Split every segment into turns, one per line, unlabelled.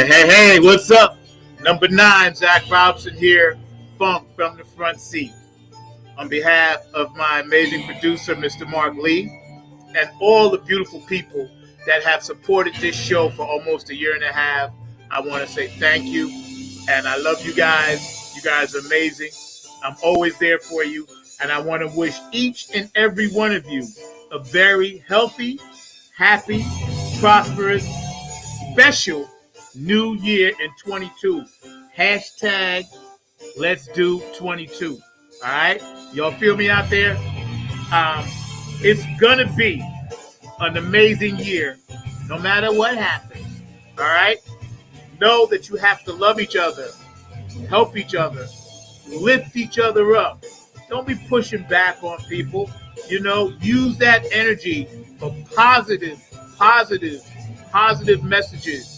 Hey, what's up? Number 9, Zach Robson here, Funk from the front seat. On behalf of my amazing producer, Mr. Mark Lee, and all the beautiful people that have supported this show for almost a year and a half, I want to say thank you. And I love you guys. You guys are amazing. I'm always there for you. And I want to wish each and every one of you a very healthy, happy, prosperous, special New Year in 22. Hashtag Let's Do 22. All right? Y'all feel me out there? It's going to be an amazing year no matter what happens. All right? Know that you have to love each other, help each other, lift each other up. Don't be pushing back on people. Use that energy for positive messages.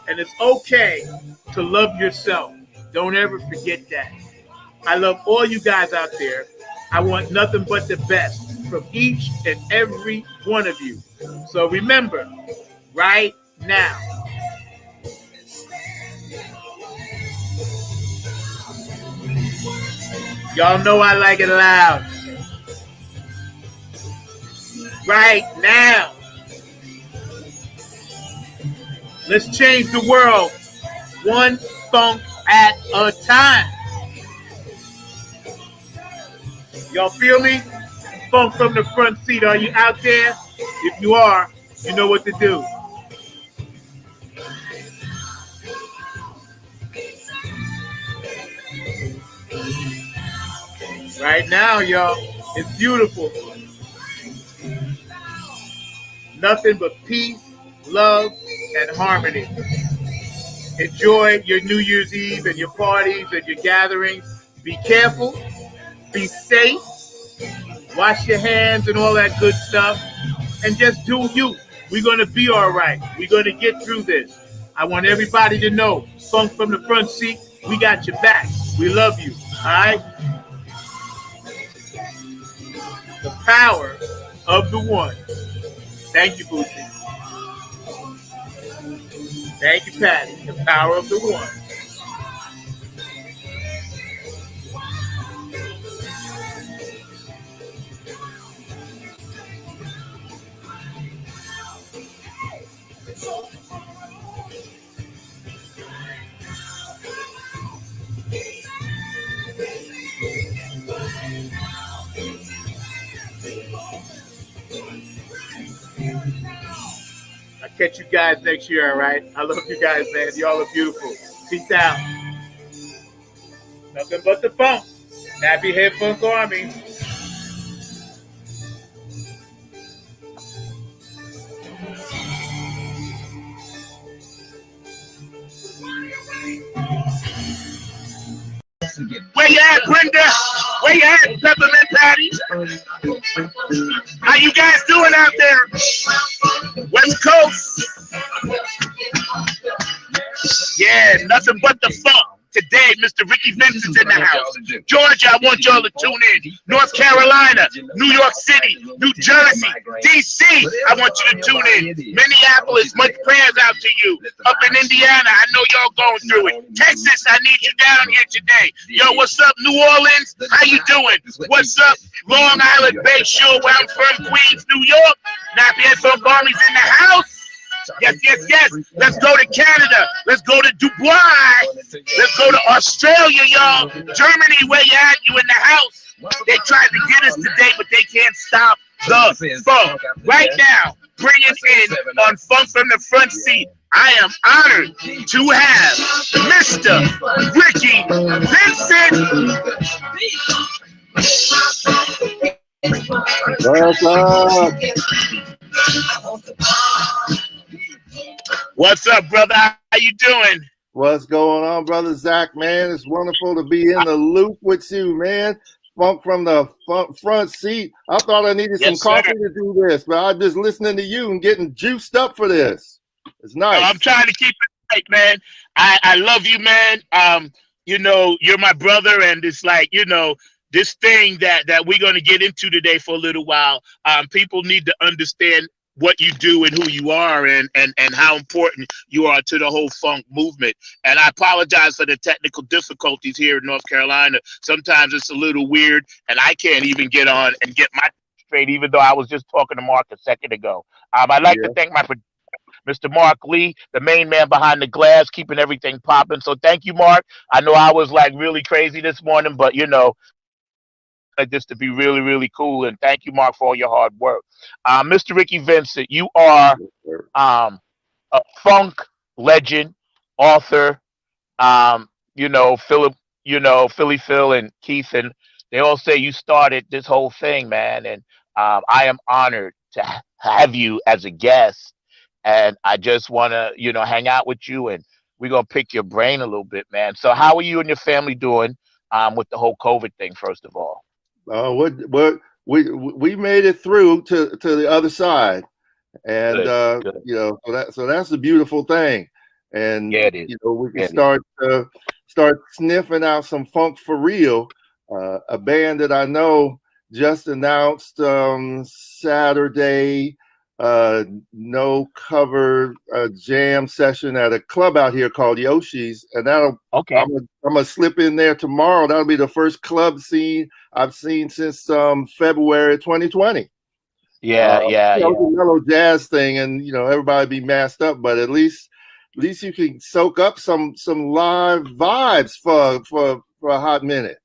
And it's okay to love yourself. Don't ever forget that. I love all you guys out there. I want nothing but the best from each and every one of you. So remember, right now, y'all know I like it loud. Right now. Let's change the world one funk at a time. Y'all feel me? Funk from the front seat. Are you out there? If you are, you know what to do. Right now, y'all, it's beautiful. Nothing but peace, love, and harmony. Enjoy your New Year's Eve and your parties and your gatherings. Be careful. Be safe. Wash your hands and all that good stuff. And just do you. We're going to be all right. We're going to get through this. I want everybody to know, Funk from the front seat, we got your back. We love you. All right? The power of the one. Thank you, Boosie. Thank you, Patty. The power of the one. I'll catch you guys next year, all right? I love you guys, man. Y'all are beautiful. Peace out. Nothing but the funk. Nappy Head Funk Army. Where you at, Brenda? Where you at, Peppermint Patty? How you guys doing out there? West Coast? Yeah, nothing but the funk. Today, Mr. Ricky Vincent's in the house. Georgia, I want y'all to tune in. North Carolina, New York City, New Jersey, D.C., I want you to tune in. Minneapolis, much prayers out to you. Up in Indiana, I know y'all going through it. Texas, I need you down here today. Yo, what's up, New Orleans? How you doing? What's up, Long Island, Bay Shore, where I'm from, Queens, New York? Nappy Funk Army's in the house. Yes. Let's go to Canada. Let's go to Dubai. Let's go to Australia, y'all. Germany, where you at? You in the house. They tried to get us today, but they can't stop the funk. Right now, bringing in on Funk from the front seat, I am honored to have Mr. Ricky Vincent. What's up, brother? How you doing?
What's going on, brother Zach, man? It's wonderful to be in the loop with you, man. Funk from the front seat. I thought I needed some coffee to do this, but I'm just listening to you and getting juiced up for this. It's nice.
I'm trying to keep it right, man. I love you, man. You're my brother, and it's like, this thing that we're going to get into today for a little while, people need to understand what you do and who you are, and how important you are to the whole funk movement. And I apologize for the technical difficulties here in North Carolina. Sometimes it's a little weird, and I can't even get on and get my straight, even though I was just talking to Mark a second ago. I'd like to thank my Mr. Mark Lee, the main man behind the glass, keeping everything popping. So thank you, Mark. I know I was like really crazy this morning, but you know, just to be really, really cool. And thank you, Mark, for all your hard work. Mr. Ricky Vincent, you are a funk legend, author. You know, Philip, you know, Philly Phil and Keith, and they all say you started this whole thing, man. And I am honored to have you as a guest. And I just want to, you know, hang out with you, and we're going to pick your brain a little bit, man. So how are you and your family doing with the whole COVID thing, first of all?
What we made it through to the other side, and
Good.
you know, so that's a beautiful thing. And
Yeah, it is.
you know, we can start sniffing out some funk for real. A band that I know just announced Saturday, no cover jam session at a club out here called Yoshi's, and that'll I'm gonna slip in there tomorrow. That'll be the first club scene I've seen since February 2020.
Yeah.
The mellow jazz thing, and you know, everybody be masked up, but at least you can soak up some live vibes for a hot minute.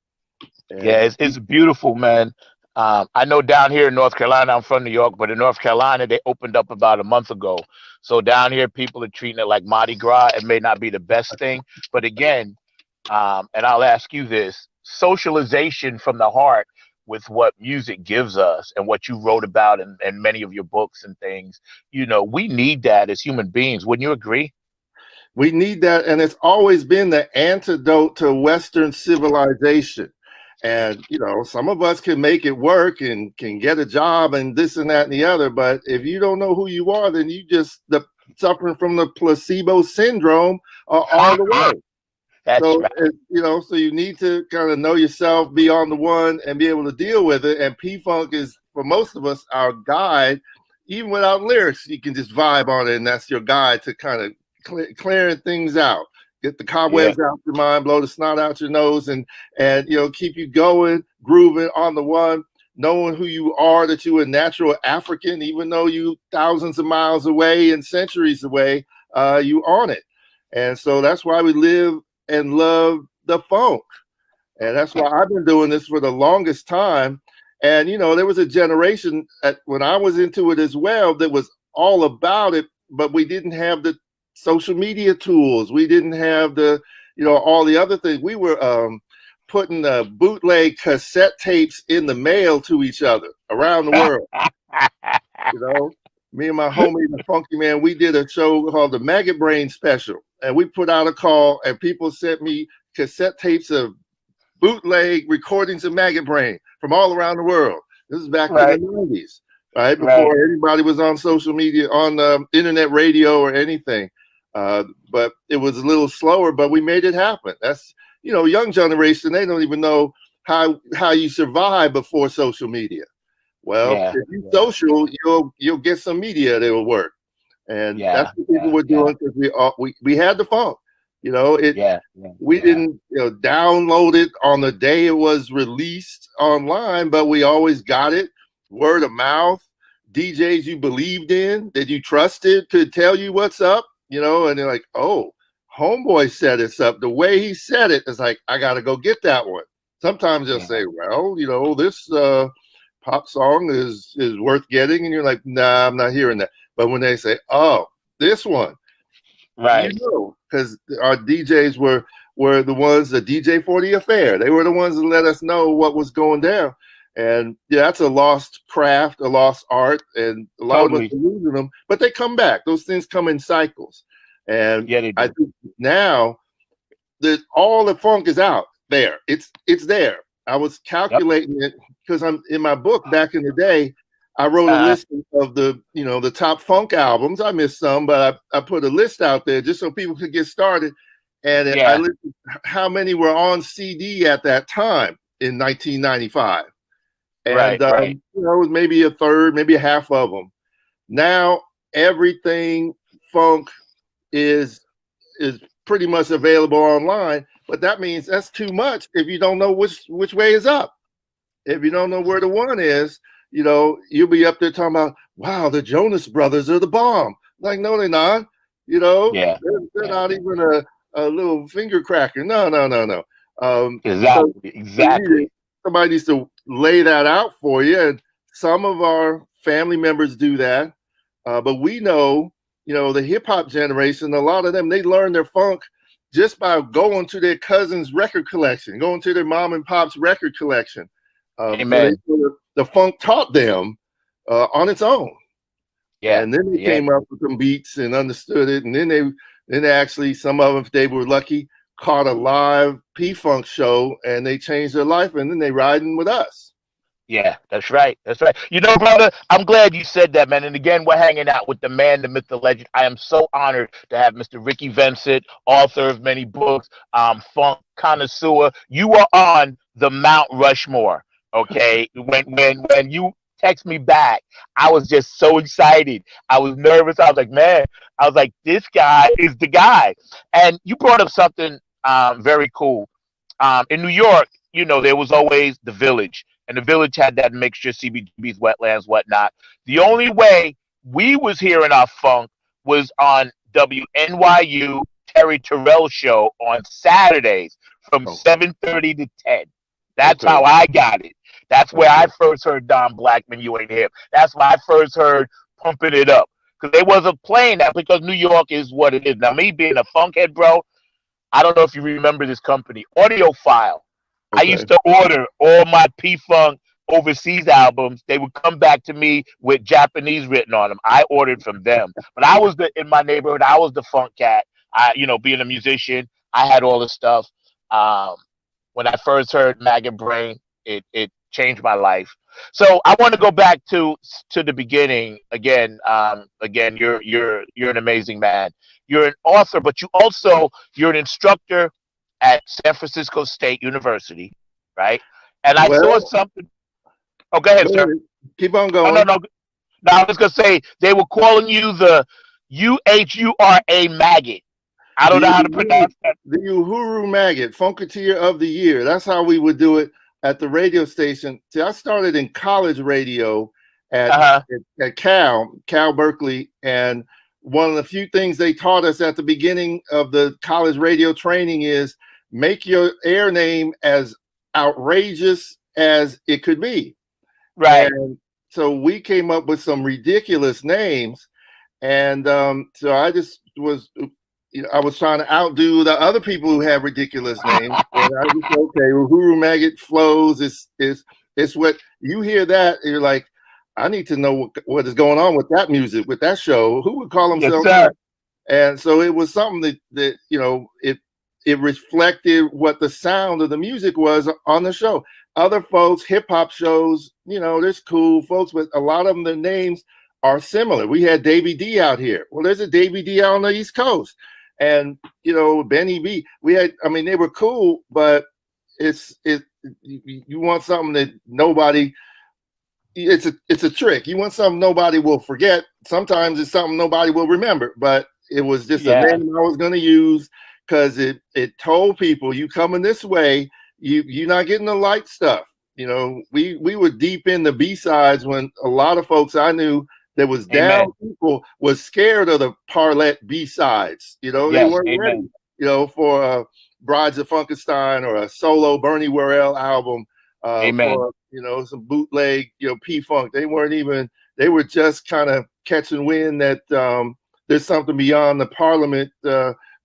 And
yeah, it's beautiful, man. I know down here in North Carolina, I'm from New York, but in North Carolina, they opened up about a month ago. So down here, people are treating it like Mardi Gras. It may not be the best thing, but again, and I'll ask you this: socialization from the heart with what music gives us and what you wrote about in many of your books and things. You know, we need that as human beings. Wouldn't you agree?
We need that, and it's always been the antidote to Western civilization. And you know, some of us can make it work and can get a job and this and that and the other, but if you don't know who you are, then you just suffering from the placebo syndrome all the way.
That's
so
right.
You know, so you need to kind of know yourself, be on the one, and be able to deal with it. And P-Funk is, for most of us, our guide. Even without lyrics, you can just vibe on it, and that's your guide to kind of clearing things out. Get the cobwebs out your mind, blow the snot out your nose, and you know, keep you going, grooving on the one, knowing who you are, that you're a natural African, even though you thousands of miles away and centuries away, you on it. And so that's why we live and love the funk. And that's why I've been doing this for the longest time. And you know, there was a generation when I was into it as well that was all about it, but we didn't have the social media tools. We didn't have the, you know, all the other things. We were putting bootleg cassette tapes in the mail to each other around the world. You know, me and my homie, the Funky Man, we did a show called the Maggot Brain Special, and we put out a call, and people sent me cassette tapes of bootleg recordings of Maggot Brain from all around the world. This is back in the 90s, right? Before anybody was on social media, on internet radio or anything. But it was a little slower, but we made it happen. That's, you know, young generation, they don't even know how you survive before social media. Well, if you social, you'll get some media that will work. And that's what people were doing, because we had the funk. You know, we didn't, you know, download it on the day it was released online, but we always got it word of mouth. DJs you believed in, that you trusted, could tell you what's up, you know, and they're like, oh, homeboy set us up. The way he said it is like, I got to go get that one. Sometimes they'll say, well, you know, this pop song is worth getting. And you're like, nah, I'm not hearing that. But when they say, oh, this one, you know, because our DJs were the ones, the DJ for the affair. They were the ones that let us know what was going down. And yeah, that's a lost craft, a lost art, and a lot of us are losing them, but they come back. Those things come in cycles. And I think now that all the funk is out there, it's there. I was calculating it because I'm in my book back in the day. I wrote a list of the, you know, the top funk albums. I missed some, but I put a list out there just so people could get started. And I listed how many were on CD at that time in 1995. And you know, it was maybe a third, maybe a half of them. Now everything funk is pretty much available online, but that means that's too much if you don't know which way is up. If you don't know where the one is, you know, you'll be up there talking about, wow, the Jonas Brothers are the bomb. Like, no, they're not. You know, they're not even a little finger cracker. No.
Exactly.
Somebody needs to lay that out for you. And some of our family members do that. But we know, you know, the hip hop generation, a lot of them, they learn their funk just by going to their cousin's record collection, going to their mom and pop's record collection.
Amen.
So the funk taught them on its own.
Yeah.
And then they came up with some beats and understood it. And then they actually, some of them, if they were lucky, caught a live P-Funk show and they changed their life, and then they riding with us.
Yeah, that's right. That's right. You know, brother, I'm glad you said that, man. And again, we're hanging out with the man, the myth, the legend. I am so honored to have Mr. Ricky Vincent, author of many books, funk connoisseur. You are on the Mount Rushmore. Okay. When you text me back, I was just so excited. I was nervous. I was like, man, this guy is the guy. And you brought up something very cool. In New York, you know, there was always the Village. And the Village had that mixture, CBGBs, wetlands, whatnot. The only way we was hearing our funk was on WNYU Terry Terrell show on Saturdays from 7:30 to 10. That's how I got it. That's where I first heard Don Blackman, You Ain't Hip. That's where I first heard Pumping It Up. Because they wasn't playing that because New York is what it is. Now, me being a funkhead, bro, I don't know if you remember this company, Audiophile. I used to order all my P-Funk overseas albums. They would come back to me with Japanese written on them. I ordered from them. But I was in my neighborhood, I was the funk cat. Being a musician, I had all the stuff. When I first heard Maggot Brain, it changed my life. So I want to go back to the beginning again. You're an amazing man. You're an author, but you're an instructor at San Francisco State University, right? And I saw something. Oh, go ahead, sir.
Keep on going.
No, I was gonna say they were calling you the UHURA maggot. I don't know how to pronounce that.
The Uhuru Maggot, Funketeer of the Year. That's how we would do it at the radio station. See, I started in college radio at Cal Berkeley, and one of the few things they taught us at the beginning of the college radio training is make your air name as outrageous as it could be.
Right.
And so we came up with some ridiculous names. And so I just was, I was trying to outdo the other people who have ridiculous names. And I just, Uhuru Maggot flows. It's what you hear that, and you're like, I need to know what is going on with that music, with that show. Who would call themselves that? And so it was something that it reflected what the sound of the music was on the show. Other folks, hip hop shows, there's cool folks, but a lot of them, their names are similar. We had Davey D out here. Well, there's a Davey D out on the East Coast. And, Benny B. They were cool, but you want something that nobody, it's a trick. You want something nobody will forget. Sometimes it's something nobody will remember, but it was just a name I was going to use because it told people, you coming this way, you're not getting the light stuff. We were deep in the B-sides when a lot of folks I knew that was down people was scared of the Parlette B-sides. They weren't ready, for Brides of Funkenstein or a solo Bernie Worrell album. For, some bootleg, P-Funk. They were just kind of catching wind that there's something beyond the Parliament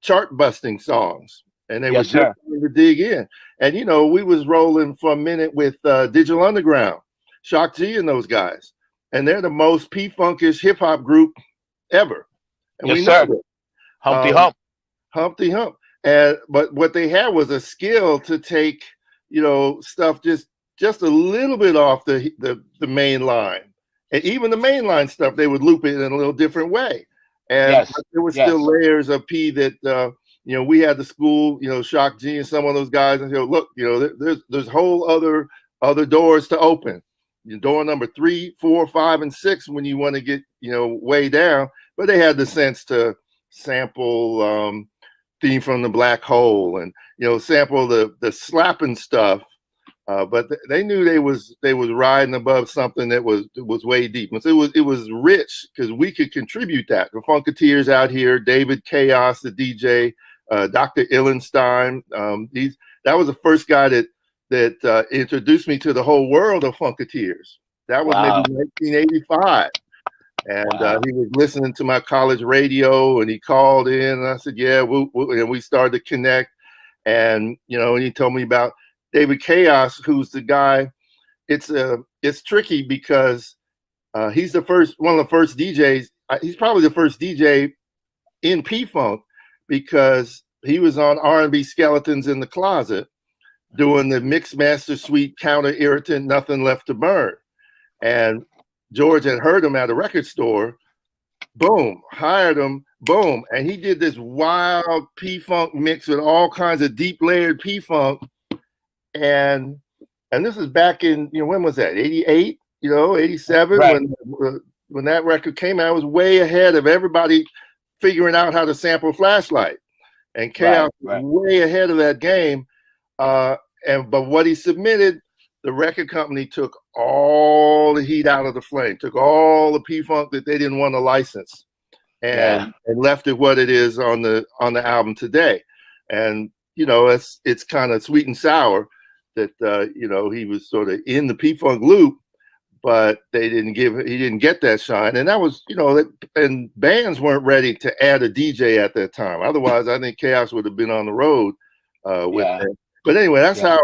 chart-busting songs. And they were just trying to dig in. And, we was rolling for a minute with Digital Underground, Shock G and those guys. And they're the most P-Funkish hip-hop group ever. And we know it.
Humpty Hump.
Humpty Hump. But what they had was a skill to take, stuff just a little bit off the main line. And even the mainline stuff, they would loop it in a little different way. And there were still layers of P that, we had the school, Shock G and some of those guys, and look, there's whole other doors to open. door number 3, 4, 5, and 6 when you want to get, way down. But they had the sense to sample Theme from the Black Hole and, sample the slapping stuff. But they knew they was riding above something that was way deep. And so it was rich because we could contribute that. The Funketeers out here, David Chaos, the DJ, Dr. Illenstein. That was the first guy that introduced me to the whole world of Funketeers. That was maybe 1985. And he was listening to my college radio, and he called in, and I said, yeah, and we started to connect. And, and he told me about David Chaos, who's the guy. It's tricky because he's one of the first DJs. He's probably the first DJ in P-Funk because he was on R&B Skeletons in the Closet doing the Mixmaster Suite Counter Irritant, Nothing Left to Burn. And George had heard him at a record store, boom, hired him, boom. And he did this wild P-Funk mix with all kinds of deep layered P-Funk. And this is back in, when was that? 88, 87, right. when that record came out. I was way ahead of everybody figuring out how to sample Flashlight. And Chaos was way ahead of that game. But what he submitted, the record company took all the heat out of the flame, took all the P-Funk that they didn't want to license, and left it what it is on the album today. And it's kind of sweet and sour that he was sort of in the P-Funk loop, but he didn't get that shine. And that was, and bands weren't ready to add a DJ at that time. Otherwise, I think Chaos would have been on the road with them. But anyway, that's how,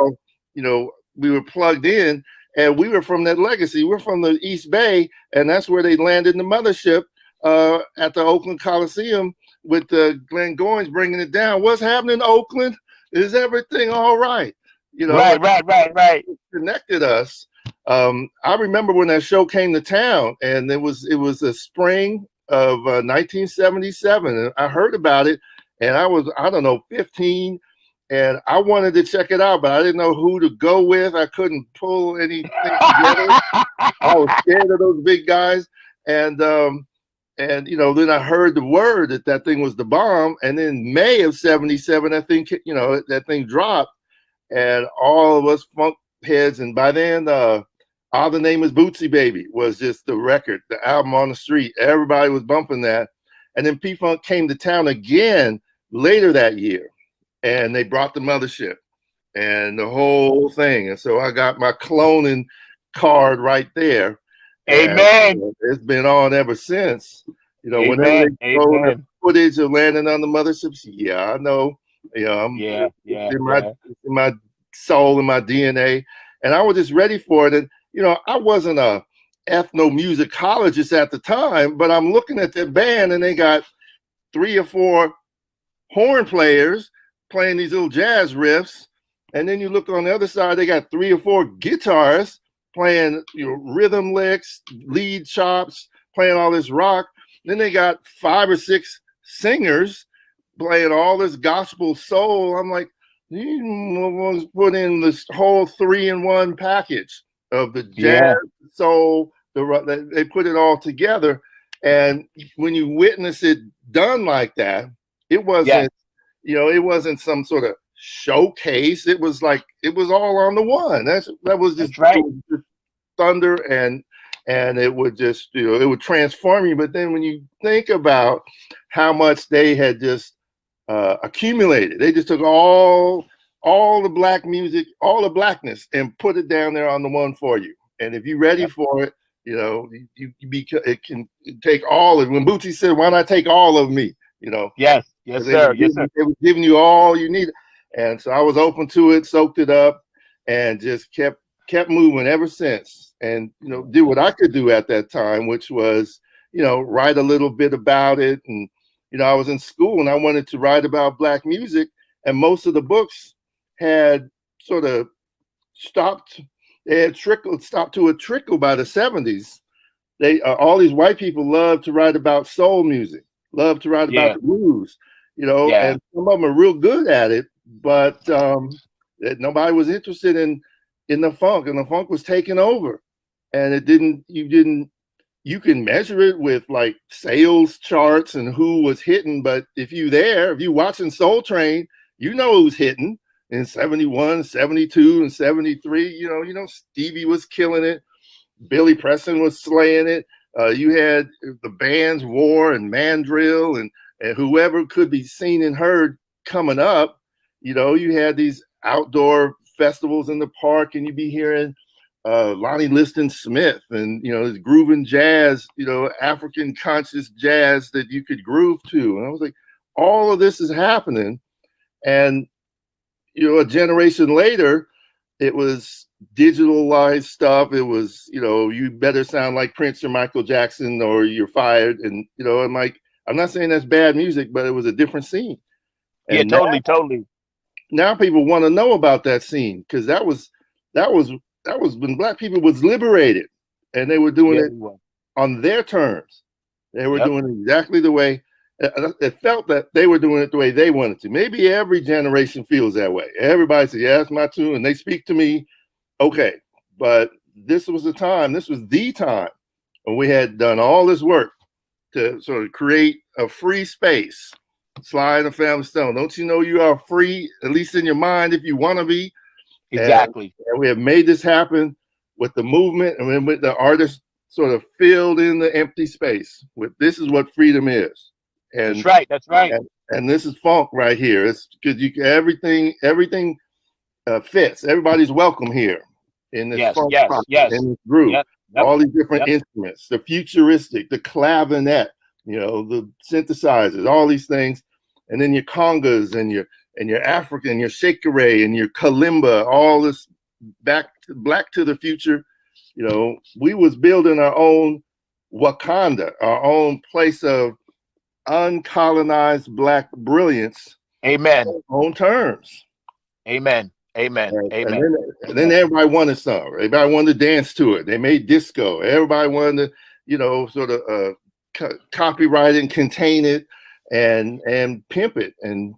we were plugged in, and we were from that legacy. We're from the East Bay, and that's where they landed in the mothership at the Oakland Coliseum with Glenn Goins bringing it down. What's happening, Oakland? Is everything all right?
Right.
Connected us. I remember when that show came to town, and it was the spring of 1977, and I heard about it, and I was 15, and I wanted to check it out, but I didn't know who to go with. I couldn't pull anything together. I was scared of those big guys, and then I heard the word that thing was the bomb, and then May of '77, I think that thing dropped. And all of us funk heads, and by then, All the Name is Bootsy Baby was just the record, the album on the street. Everybody was bumping that. And then P-Funk came to town again later that year, and they brought the mothership and the whole thing. And so I got my cloning card right there.
Amen.
And it's been on ever since. Whenever they show the footage of landing on the motherships, I know. It's in my soul, in my DNA, and I was just ready for it. And I wasn't a ethnomusicologist at the time, but I'm looking at their band, and they got 3 or 4 horn players playing these little jazz riffs, and then you look on the other side, they got 3 or 4 guitarists playing rhythm licks, lead chops, playing all this rock. Then they got 5 or 6 singers playing all this gospel soul. I'm like, you put in this whole 3-in-1 package of the jazz, soul, they put it all together. And when you witness it done like that, it wasn't, it wasn't some sort of showcase. It was like, it was all on the one. That was just thunder, and it would just, it would transform you. But then when you think about how much they had just accumulated, they just took all the black music, all the blackness, and put it down there on the one for you. And if you're ready for it, it can take all of it. When Bootsy said, "Why not take all of me?"
Yes, sir.
They were giving you all you needed, and so I was open to it, soaked it up, and just kept moving ever since. And did what I could do at that time, which was write a little bit about it. And I was in school, and I wanted to write about black music, and most of the books had sort of stopped. They had stopped to a trickle by the 70s. They all these white people love to write about soul music, love to write about the blues, and some of them are real good at it, but nobody was interested in the funk, and the funk was taking over. and you can measure it with like sales charts and who was hitting, but if you watching Soul Train, you know who's hitting in 71, 72, and 73. You know Stevie was killing it. Billy Preston was slaying it. You had the bands War and Mandrill and whoever could be seen and heard coming up. You had these outdoor festivals in the park, and you'd be hearing Lonnie Liston Smith and this grooving jazz, African conscious jazz that you could groove to. And I was like, all of this is happening, and a generation later, it was digitalized stuff. It was you better sound like Prince or Michael Jackson or you're fired. And I'm not saying that's bad music, but it was a different scene. And
yeah, totally.
Now people want to know about that scene, because that was when Black people was liberated, and they were doing it on their terms. They were doing it exactly the way it felt that they were doing it the way they wanted to. Maybe every generation feels that way. Everybody says, yeah, that's my tune, and they speak to me. Okay, but this was the time when we had done all this work to sort of create a free space. Sly and the Family Stone, don't you know you are free, at least in your mind, if you want to be?
Exactly.
And we have made this happen with the movement, and then with the artists sort of filled in the empty space with this is what freedom is. And
That's right.
And this is funk right here. It's because everything fits. Everybody's welcome here in this funk in this groove. Yep. All these different instruments, the futuristic, the clavinet, the synthesizers, all these things, and then your congas and your African, your shakere and your kalimba, all this Black to the Future. We was building our own Wakanda, our own place of uncolonized Black brilliance.
Amen.
On terms.
Amen. And
then everybody wanted some. Everybody wanted to dance to it. They made disco. Everybody wanted to, sort of copyright and contain it and pimp it. And,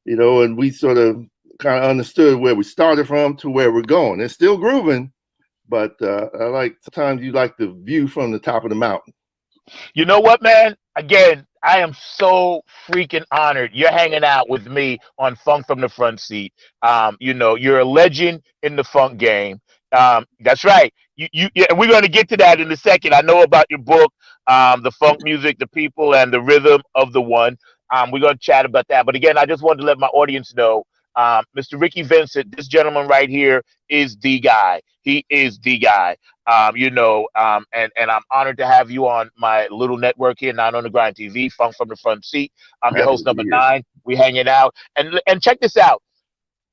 and we sort of kind of understood where we started from to where we're going. It's still grooving, but sometimes you like the view from the top of the mountain.
You know what, man? Again, I am so freaking honored. You're hanging out with me on Funk from the Front Seat. You're a legend in the funk game. That's right. We're going to get to that in a second. I know about your book, The Funk Music, the People, and the Rhythm of the One. We're going to chat about that. But again, I just wanted to let my audience know, Mr. Ricky Vincent, this gentleman right here is the guy. He is the guy. And I'm honored to have you on my little network here, 9 on the Grind TV, Funk from the Front Seat. I'm your host number 9. We hanging out. And check this out.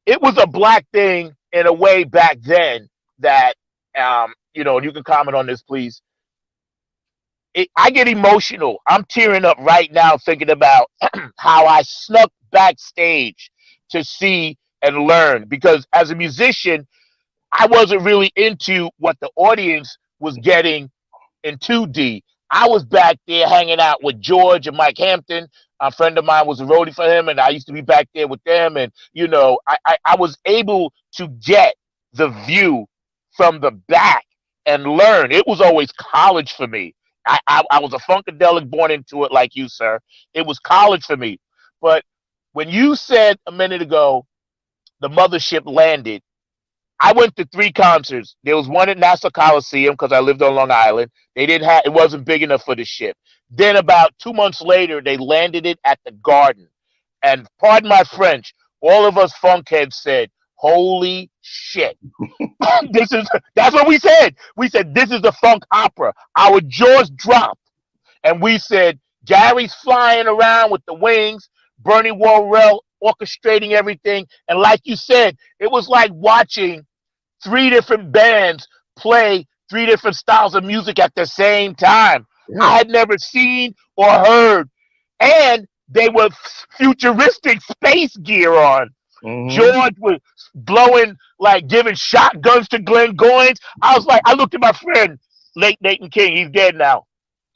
It was a Black thing in a way back then that, you can comment on this, please. I get emotional. I'm tearing up right now thinking about how I snuck backstage to see and learn, because as a musician, I wasn't really into what the audience was getting in 2D. I was back there hanging out with George and Mike Hampton. A friend of mine was a roadie for him, and I used to be back there with them. And, I was able to get the view from the back and learn. It was always college for me. I was a funkadelic born into it like you, sir. It was college for me. But when you said a minute ago, the mothership landed, I went to 3 concerts. There was one at Nassau Coliseum because I lived on Long Island. It wasn't big enough for the ship. Then about 2 months later, they landed it at the Garden. And pardon my French, all of us funkheads said, holy shit. That's what we said. We said, this is the funk opera. Our jaws dropped. And we said, Gary's flying around with the wings, Bernie Worrell orchestrating everything. And like you said, it was like watching 3 different bands play 3 different styles of music at the same time. Yeah. I had never seen or heard. And they were futuristic space gear on. Mm-hmm. George was blowing, giving shotguns to Glenn Goins. I looked at my friend, late Nathan King. He's dead now.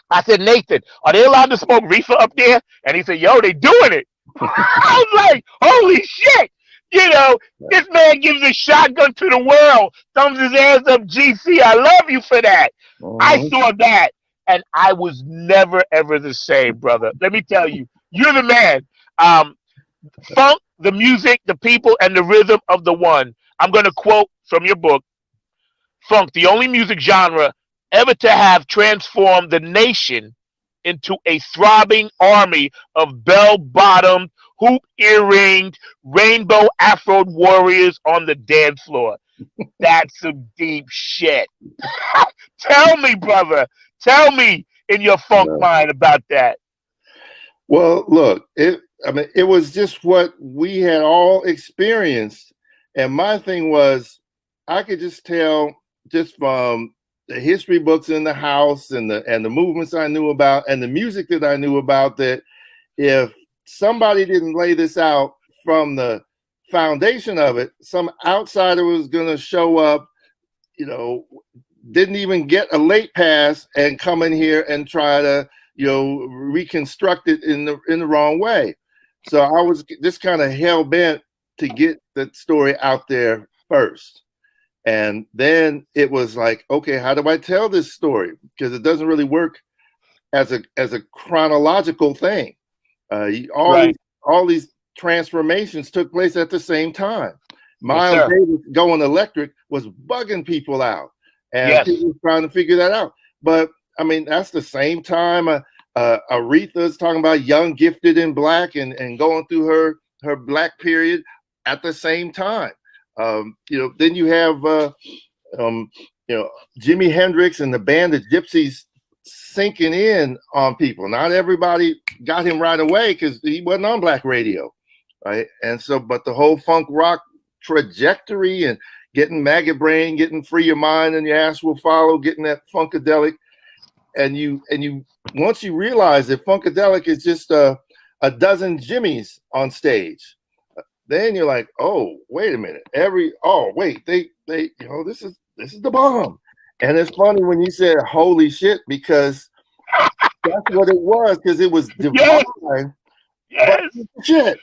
I said, Nathan, are they allowed to smoke reefer up there? And he said, yo, they doing it. I was like, holy shit. You know, this man gives a shotgun to the world, thumbs his hands up, GC, I love you for that. I
Mhm.
saw that, and I was never, ever the same, brother. Let me tell you, you're the man. Funk, the music, the people, and the rhythm of the one. I'm going to quote from your book, Funk, the only music genre ever to have transformed the nation into a throbbing army of bell-bottomed, hoop-earringed, rainbow afro warriors on the dance floor. That's some deep shit. Tell me, brother. Tell me in your funk
Yeah.
mind about that.
Well, look, it was just what we had all experienced. And my thing was, I could just tell just from the history books in the house and the movements I knew about and the music that I knew about, that if somebody didn't lay this out from the foundation of it, some outsider was going to show up, you know, didn't even get a late pass and come in here and try to, you know, reconstruct it in the wrong way. So I was just kind of hell bent to get the story out there first. And then it was like, okay, how do I tell this story? Because it doesn't really work as a chronological thing.
Right.
All these transformations took place at the same time.
Yes,
Miles
sir.
Davis going electric was bugging people out, and
Yes.
people were trying to figure that out. But I mean, that's the same time Aretha's talking about young, gifted, and black, and going through her black period at the same time. You know, then you have you know, Jimi Hendrix and the band of Gypsies sinking in on people. Not everybody got him right away because he wasn't on black radio, right? And so, but the whole funk rock trajectory and getting Maggot Brain, getting Free Your Mind and Your Ass Will Follow, getting that Funkadelic, and you once you realize that Funkadelic is just a dozen Jimmys on stage, then you're like, oh, wait a minute. They you know, this is the bomb. And it's funny when you said holy shit, because that's what it was, because it was
Yes.
divine,
Yes.
but shit.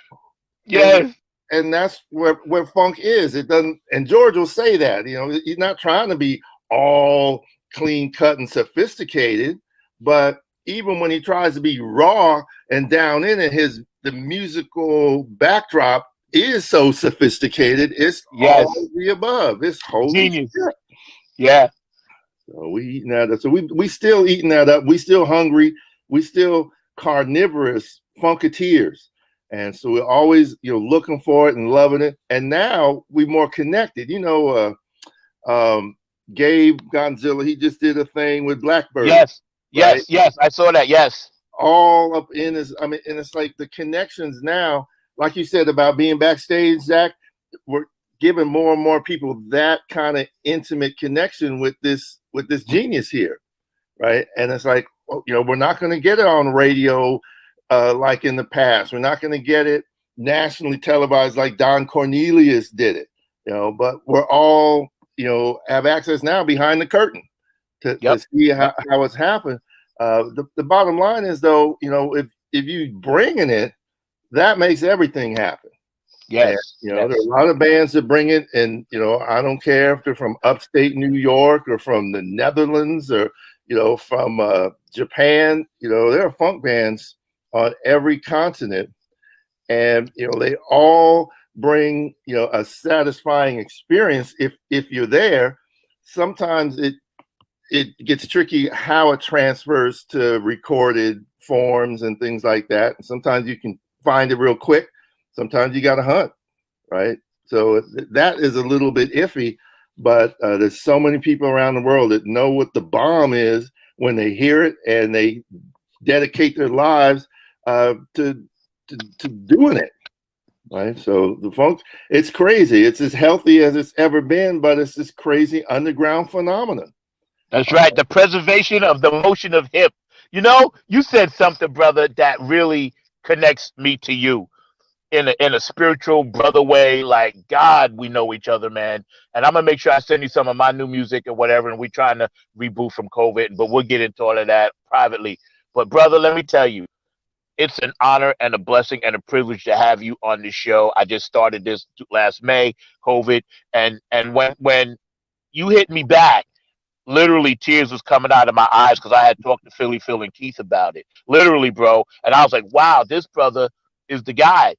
Yes.
And that's where funk is. It doesn't, and George will say that, you know, he's not trying to be all clean cut and sophisticated, but even when he tries to be raw and down in it, the musical backdrop is so sophisticated. It's
Yes.
all the above. It's holy
Genius.
shit.
Yeah.
So we eating that up. So we still eating that up. We still hungry. We still carnivorous funketeers. And so we're always, you know, looking for it and loving it. And now we're more connected. You know, Gabe Gonzilla, he just did a thing with Blackbird.
Yes. Yes.
Right?
Yes. I saw that. Yes.
All up in his, I mean, and it's like the connections now, like you said about being backstage, Zach, we're giving more and more people that kind of intimate connection with this genius here, right? And it's like, you know, we're not going to get it on radio like in the past. We're not going to get it nationally televised like Don Cornelius did it, you know. But we're all, you know, have access now behind the curtain to see how it's happened. The bottom line is, though, you know, if you bringing it, that makes everything happen.
Yes.
And, you know, there are a lot of bands that bring it, and, you know, I don't care if they're from upstate New York or from the Netherlands or, you know, from Japan. You know, there are funk bands on every continent, and, you know, they all bring, you know, a satisfying experience if you're there. Sometimes it gets tricky how it transfers to recorded forms and things like that. And sometimes you can find it real quick. Sometimes you got to hunt, right? So that is a little bit iffy, but there's so many people around the world that know what the bomb is when they hear it, and they dedicate their lives to doing it, right? So the funk, it's crazy. It's as healthy as it's ever been, but it's this crazy underground phenomenon.
That's right. The preservation of the motion of hip. You know, you said something, brother, that really connects me to you in a spiritual brother way. Like, God, we know each other, man. And I'm gonna make sure I send you some of my new music or whatever. And we're trying to reboot from COVID, but we'll get into all of that privately. But brother, let me tell you, It's an honor and a blessing and a privilege to have you on the show. I just started this last May, COVID, and when you hit me back, literally tears was coming out of my eyes because I had talked to Philly Phil and Keith about it. Literally, bro. And I was like, wow, this brother is the guy.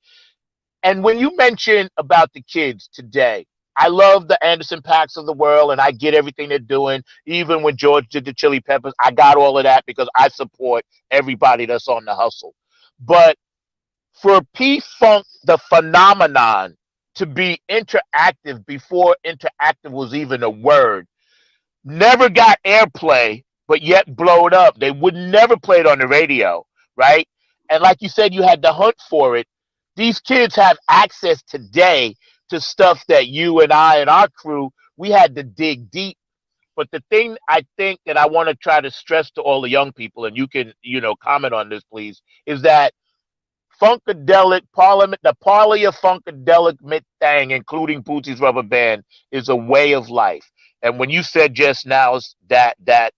And when you mention about the kids today, I love the Anderson Packs of the world and I get everything they're doing. Even when George did the Chili Peppers, I got all of that because I support everybody that's on the hustle. But for P Funk, the phenomenon, to be interactive before interactive was even a word, never got airplay, but yet blowed up. They would never play it on the radio, right? And like you said, you had to hunt for it. These kids have access today to stuff that you and I and our crew, we had to dig deep. But the thing I think that I want to try to stress to all the young people, and you can, comment on this, please, is that Funkadelic Parliament, the Parley of Funkadelic thing, including Bootsy's Rubber Band, is a way of life. And when you said just now that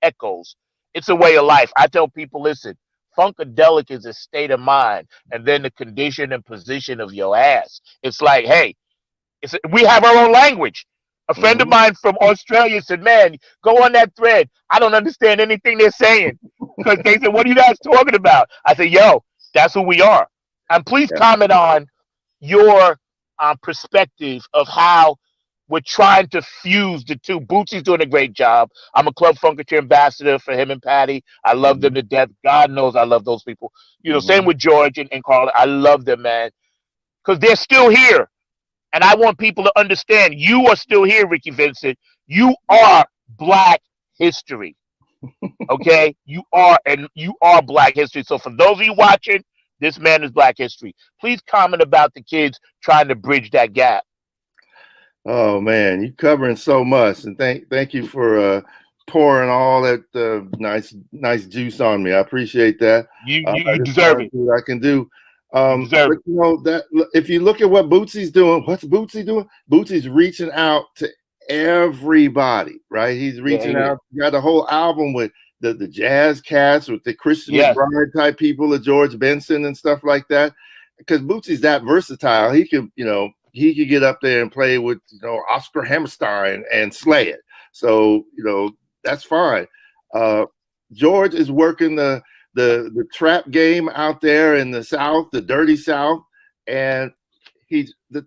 echoes, it's a way of life. I tell people, listen, Funkadelic is a state of mind, and then the condition and position of your ass. It's like, hey, we have our own language. A friend of mine from Australia said, man, go on that thread. I don't understand anything they're saying. Because they said, what are you guys talking about? I said, yo, that's who we are. And please comment on your perspective of how we're trying to fuse the two. Bootsy's doing a great job. I'm a Club Funketeer ambassador for him and Patty. I love them to death. God knows I love those people. Same with George and Carl. I love them, man, because they're still here. And I want people to understand you are still here, Ricky Vincent. You are Black history. Okay? You are Black history. So for those of you watching, this man is Black history. Please comment about the kids trying to bridge that gap.
Oh man, you're covering so much, and thank you for pouring all that nice juice on me. I appreciate that.
You deserve it.
I can do. But that if you look at what Bootsy's doing, what's Bootsy doing? Bootsy's reaching out to everybody, right? He's reaching out. He got a whole album with the jazz cats, with the Christian McBride type people, the George Benson and stuff like that. Because Bootsy's that versatile. He could get up there and play with Oscar Hammerstein and slay it. So that's fine. George is working the trap game out there in the South, the dirty South, and they're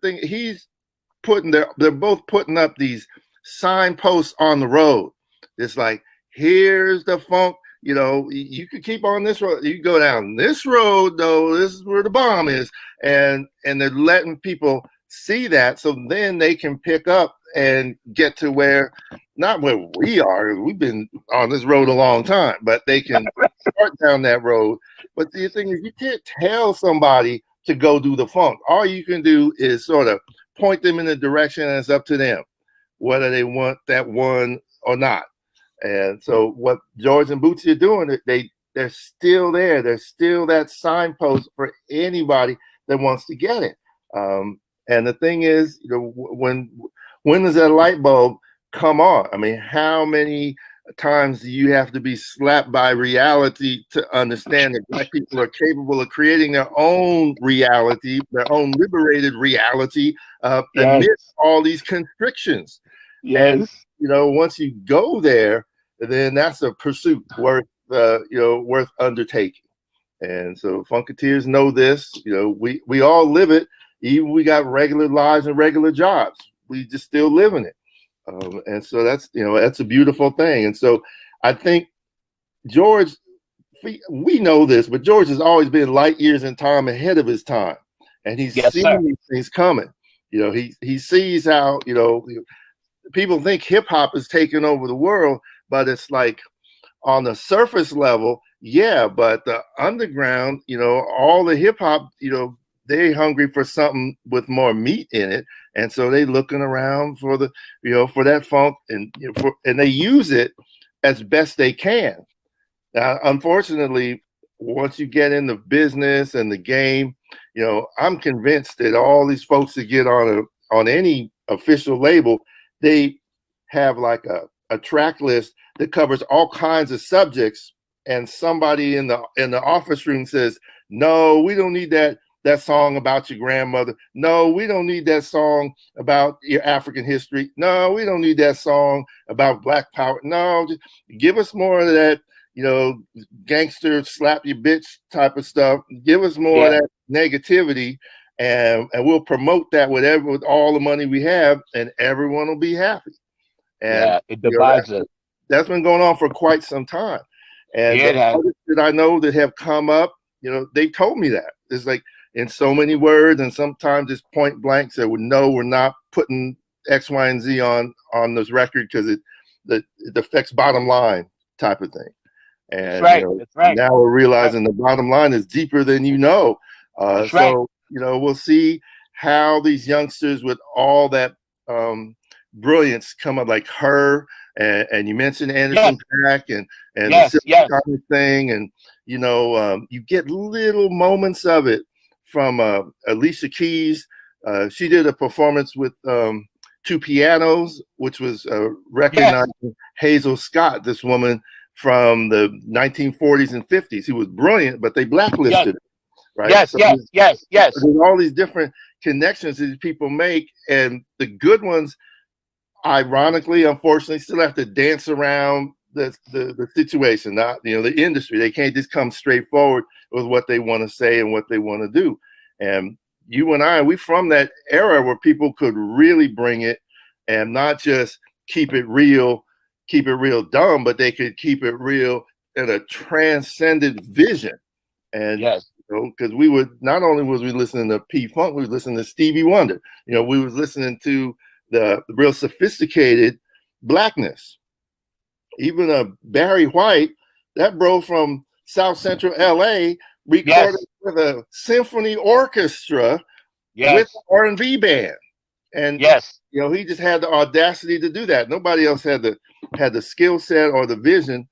both putting up these signposts on the road. It's like, here's the funk. You could keep on this road. You go down this road, though. This is where the bomb is, and they're letting people see that, so then they can pick up and get to not where we are. We've been on this road a long time, but they can start down that road. But the thing is, you can't tell somebody to go do the funk. All you can do is sort of point them in the direction, and it's up to them whether they want that one or not. And so what George and Bootsy are doing, they're still there. They're still that signpost for anybody that wants to get it. And the thing is, when does that light bulb come on? I mean, how many times do you have to be slapped by reality to understand that Black people are capable of creating their own reality, their own liberated reality, amidst all these constrictions? Yes. And once you go there, then that's a pursuit worth undertaking. And so Funketeers know this. We all live it. Even we got regular lives and regular jobs. We just still living it. And so that's a beautiful thing. And so I think George, we know this, but George has always been light years in time ahead of his time. And he's seeing these things coming. He sees how, people think hip hop is taking over the world, but it's like on the surface level, but the underground, all the hip hop, they hungry for something with more meat in it, and so they looking around for for that funk, and and they use it as best they can. Now, unfortunately, once you get in the business and the game, I'm convinced that all these folks that get on any official label, they have like a track list that covers all kinds of subjects and somebody in the office room says, "No, we don't need that song about your grandmother. No, we don't need that song about your African history. No, we don't need that song about Black power. No, just give us more of that, gangster slap your bitch type of stuff. Give us more of that negativity, and we'll promote that with all the money we have, and everyone will be happy." And
it divides us.
That's been going on for quite some time. And the artists that I know that have come up, they've told me that. It's like in so many words, and sometimes it's point blank, say, well, no, we're not putting X, Y, and Z on this record because it affects bottom line type of thing. And
that's right.
Now we're realizing the bottom line is deeper than we'll see how these youngsters with all that brilliance come up, like her, and you mentioned Anderson .Paak and the Silver thing, and you get little moments of it from Alicia Keys. She did a performance with two pianos, which was recognizing Hazel Scott, this woman from the 1940s and 50s, who was brilliant, but they blacklisted her. Right?
Yes.
There's all these different connections that people make, and the good ones, ironically, unfortunately, still have to dance around the situation, not the industry. They can't just come straight forward with what they want to say and what they want to do. And you and I, we from that era where people could really bring it, and not just keep it real dumb, but they could keep it real in a transcendent vision. And because we would, not only was we listening to P-Funk, we was listening to Stevie Wonder. We was listening to the real sophisticated blackness. Even Barry White, that bro from South Central LA, recorded with a symphony orchestra with R&B band. And he just had the audacity to do that. Nobody else had the skill set or the vision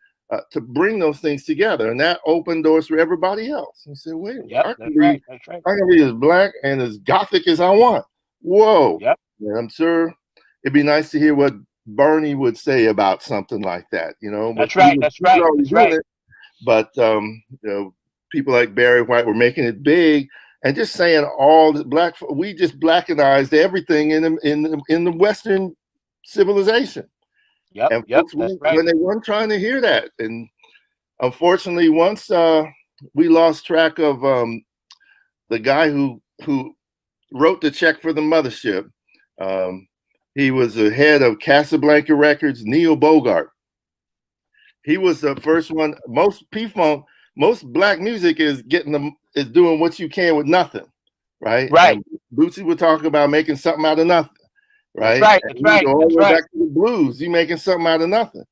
to bring those things together, and that opened doors for everybody else. And said, "Wait, I can be as black and as gothic as I want." Whoa! And I'm sure it'd be nice to hear what Bernie would say about something like that.
That's right.
But people like Barry White were making it big and just saying all the black. We just blackenized everything in the Western civilization. And folks, when they weren't trying to hear that, and unfortunately, once we lost track of the guy who wrote the check for the mothership. He was the head of Casablanca Records, Neil Bogart. He was the first one. Most P-Funk, most black music is doing what you can with nothing, right?
Right.
And Bootsy would talk about making something out of nothing. Right.
That's right.
All the way back to the blues, you making something out of nothing.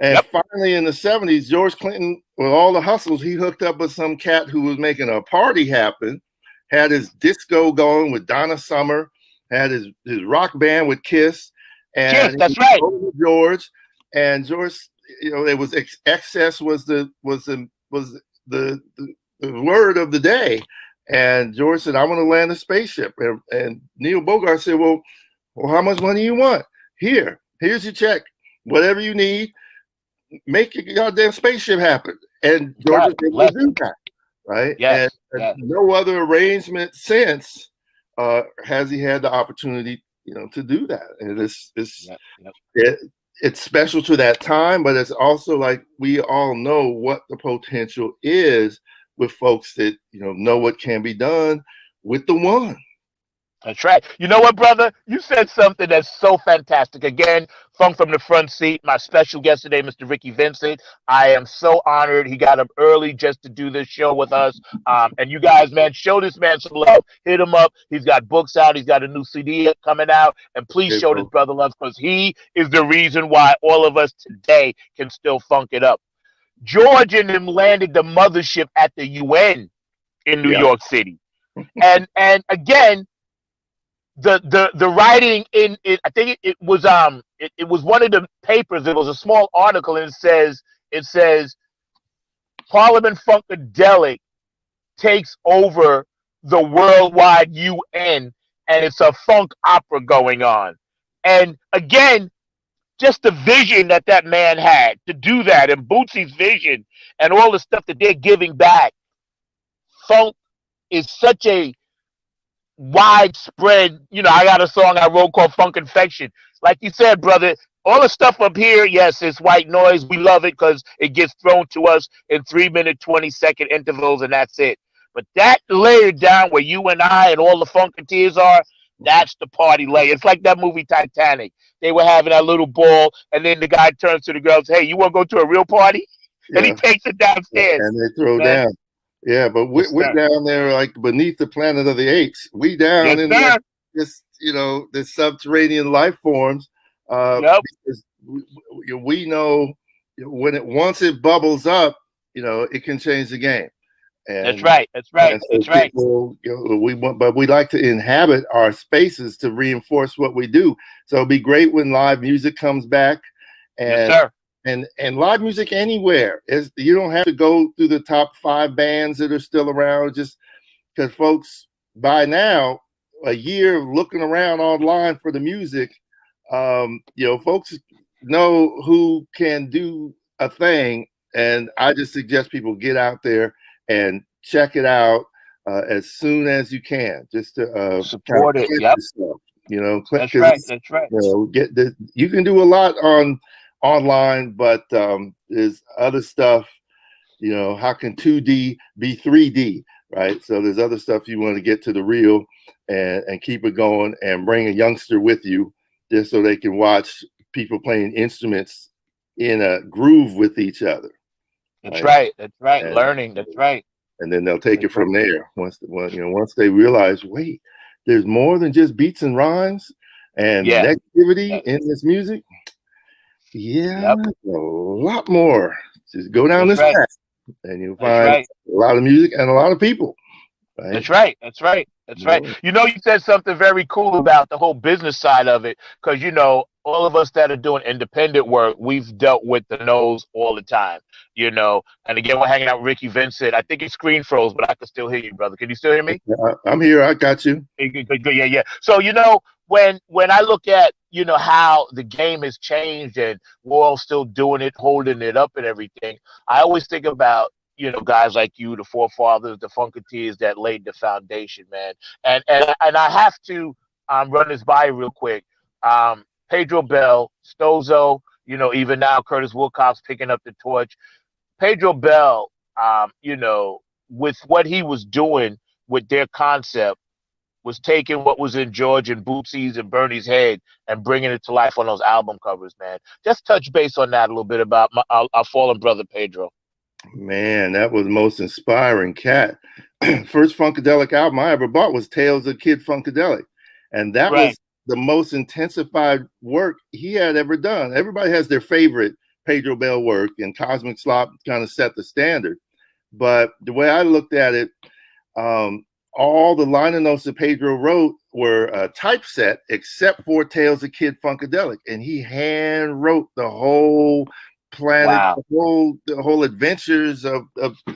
And finally in the 70s, George Clinton, with all the hustles, he hooked up with some cat who was making a party happen, had his disco going with Donna Summer, had his rock band with Kiss. And
that's right.
George. And George, it was excess was the word of the day. And George said, "I want to land a spaceship." And Neil Bogart said, well, how much money you want? Here's your check. Whatever you need, make your goddamn spaceship happen. And George was able to do that, right? And no other arrangement since has he had the opportunity, to do that. And it's special to that time, but it's also like we all know what the potential is with folks that know what can be done with the one.
That's right. You know what, brother? You said something that's so fantastic. Again, Funk from the Front Seat, my special guest today, Mr. Ricky Vincent. I am so honored. He got up early just to do this show with us. And you guys, man, show this man some love. Hit him up. He's got books out. He's got a new CD coming out. And please show this brother love, because he is the reason why all of us today can still funk it up. George and him landed the mothership at the UN in New York City. And again, the writing in it, I think it was one of the papers. It was a small article, and it says Parliament Funkadelic takes over the worldwide UN, and it's a funk opera going on. And again, just the vision that man had to do that, and Bootsy's vision, and all the stuff that they're giving back. Funk is such a widespread. I got a song I wrote called Funk Infection. Like you said, brother, all the stuff up here, yes, it's white noise. We love it because it gets thrown to us in 3-minute, 20-second intervals, and that's it. But that layer down where you and I and all the Funketeers are, that's the party layer. It's like that movie Titanic. They were having that little ball, and then the guy turns to the girls, "Hey, you want to go to a real party?" And he
Yeah.
takes it downstairs.
And they throw
Man.
down. Yeah, but
Yes,
we're
sir.
down there like beneath the planet of the apes. We down
Yes,
in
sir.
this, this subterranean life forms.
Yep.
Because we know once it bubbles up, it can change the game. And
That's right. That's right.
and so
That's right.
people, but we like to inhabit our spaces to reinforce what we do. So it'd be great when live music comes back,
Yes,
and
sir.
and live music anywhere. You don't have to go through the top 5 bands that are still around, just because folks by now, a year of looking around online for the music, folks know who can do a thing, and I just suggest people get out there and check it out as soon as you can, just to
Support it. Yep.
yourself,
That's right. That's right.
get this. You can do a lot online, but there's other stuff. How can 2D be 3D, right? So there's other stuff you want to get to the real and keep it going, and bring a youngster with you just so they can watch people playing instruments in a groove with each other.
That's right. That's right.
And
Learning. That's right.
And then they'll take
That's
it from there once they realize, wait, there's more than just beats and rhymes and
Yeah.
negativity in this music. Yeah,
Yep.
a lot more. Just go down
That's
this
right.
path, and you'll
That's
find
right.
a lot of music and a lot of people. Right?
That's right. That's right. That's right. You said something very cool about the whole business side of it, because all of us that are doing independent work, we've dealt with the no's all the time. And again, we're hanging out with Ricky Vincent. I think your screen froze, but I can still hear you, brother. Can you still hear me?
I'm here. I got you.
Good. Yeah. So when I look at how the game has changed and we're all still doing it, holding it up and everything, I always think about guys like you, the forefathers, the Funketeers that laid the foundation, man. And I have to run this by real quick. Pedro Bell, Stozo, even now Curtis Wilcox picking up the torch. Pedro Bell, with what he was doing with their concept, was taking what was in George and Bootsy's and Bernie's head and bringing it to life on those album covers, man. Just touch base on that a little bit about our fallen brother Pedro.
Man, that was the most inspiring cat. First Funkadelic album I ever bought was Tales of Kid Funkadelic. And that was the most intensified work he had ever done. Everybody has their favorite Pedro Bell work, and Cosmic Slop kind of set the standard. But the way I looked at it, all the liner notes that Pedro wrote were typeset except for Tales of Kid Funkadelic. And he hand wrote the whole planet, the whole adventures of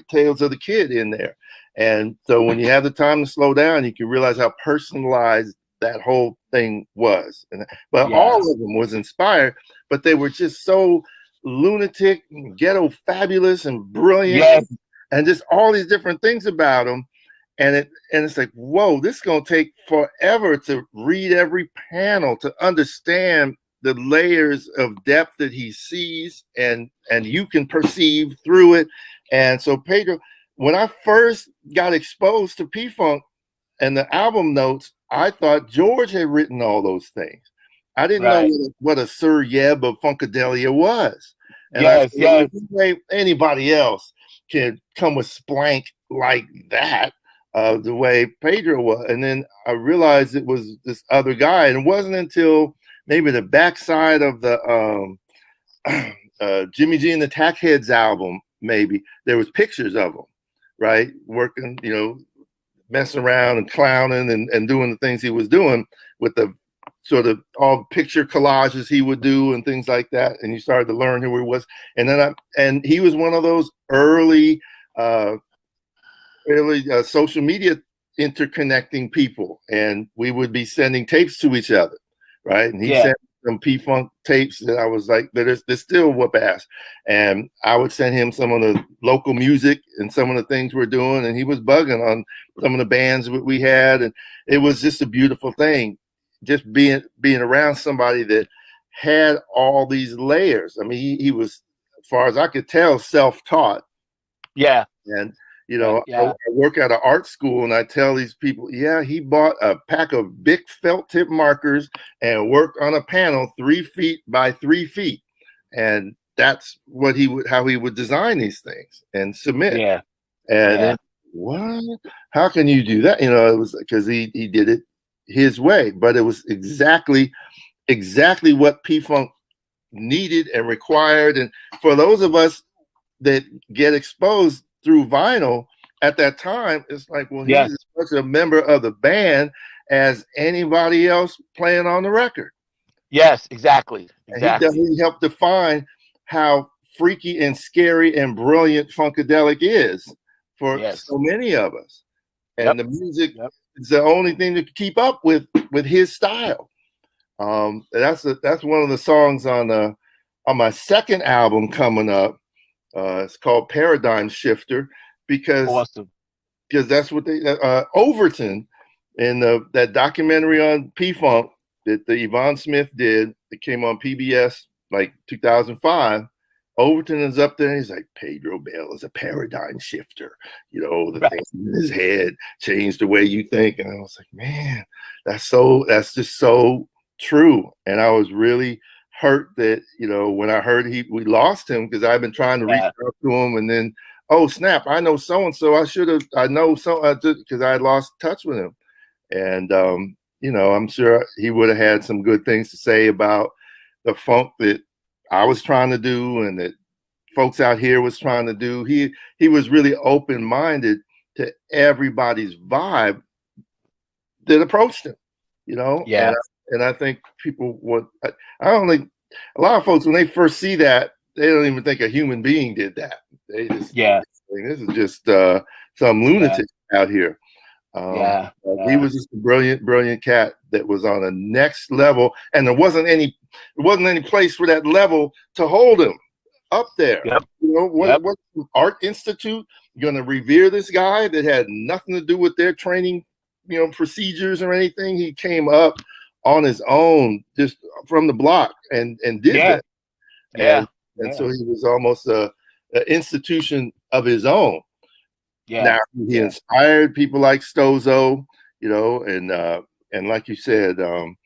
Tales of the Kid in there. And so when you have the time to slow down, you can realize how personalized that whole thing was. But all of them was inspired, but they were just so lunatic, ghetto fabulous, and brilliant, and just all these different things about them. And it's like, whoa, this is gonna take forever to read every panel, to understand the layers of depth that he sees and you can perceive through it. And so Pedro, when I first got exposed to P-Funk and the album notes, I thought George had written all those things. I didn't know what a Sir Yeb of Funkadelia was. And anybody else can come with splank like that, the way Pedro was. And then I realized it was this other guy. And it wasn't until maybe the backside of the Jimmy G and the Tackheads album, maybe there was pictures of him, right? Working, messing around and clowning and doing the things he was doing with the sort of all picture collages he would do and things like that. And you started to learn who he was. And then and he was one of those early social media interconnecting people. And we would be sending tapes to each other, right? And he sent some P-Funk tapes that I was like, they're still whoop ass. And I would send him some of the local music and some of the things we're doing, and he was bugging on some of the bands we had, and it was just a beautiful thing, just being around somebody that had all these layers. I mean, he was, as far as I could tell, self-taught.
Yeah.
And you know,
yeah.
I work at an art school, and I tell these people, yeah, he bought a pack of big felt tip markers and worked on a panel 3 feet by 3 feet, and that's what how he would design these things and submit.
Yeah.
And then, what? How can you do that? You know, it was because he did it his way, but it was exactly what P-Funk needed and required. And for those of us that get exposed through vinyl at that time, it's like, well, he's as much a member of the band as anybody else playing on the record.
Yes, exactly.
And he definitely helped define how freaky and scary and brilliant Funkadelic is for so many of us. And the music is the only thing to keep up with his style. That's one of the songs on my second album coming up. It's called Paradigm Shifter, because that's what they Overton in that documentary on P-Funk that the Yvonne Smith did, that came on PBS like 2005. Overton is up there and he's like, Pedro Bell is a paradigm shifter. You know, the things in his head change the way you think. And I was like, man, that's just so true. And I was really hurt that, you know, when I heard we lost him, because I've been trying to reach out to him, and then, oh snap, I know so-and-so, because I had lost touch with him. And you know, I'm sure he would have had some good things to say about the funk that I was trying to do and that folks out here was trying to do. He was really open-minded to everybody's vibe that approached him, you know?
Yeah.
And I think people would, I don't think, a lot of folks, when they first see that, they don't even think a human being did that. They just, this is just some lunatic out here. He was just a brilliant cat that was on a next level, and there wasn't any place for that level to hold him up there. You know, what Art Institute going to revere this guy that had nothing to do with their training, you know, procedures or anything? He came up on his own, just from the block, and did that. And so he was almost an institution of his own. Now he inspired people like Stozo, you know, and like you said, the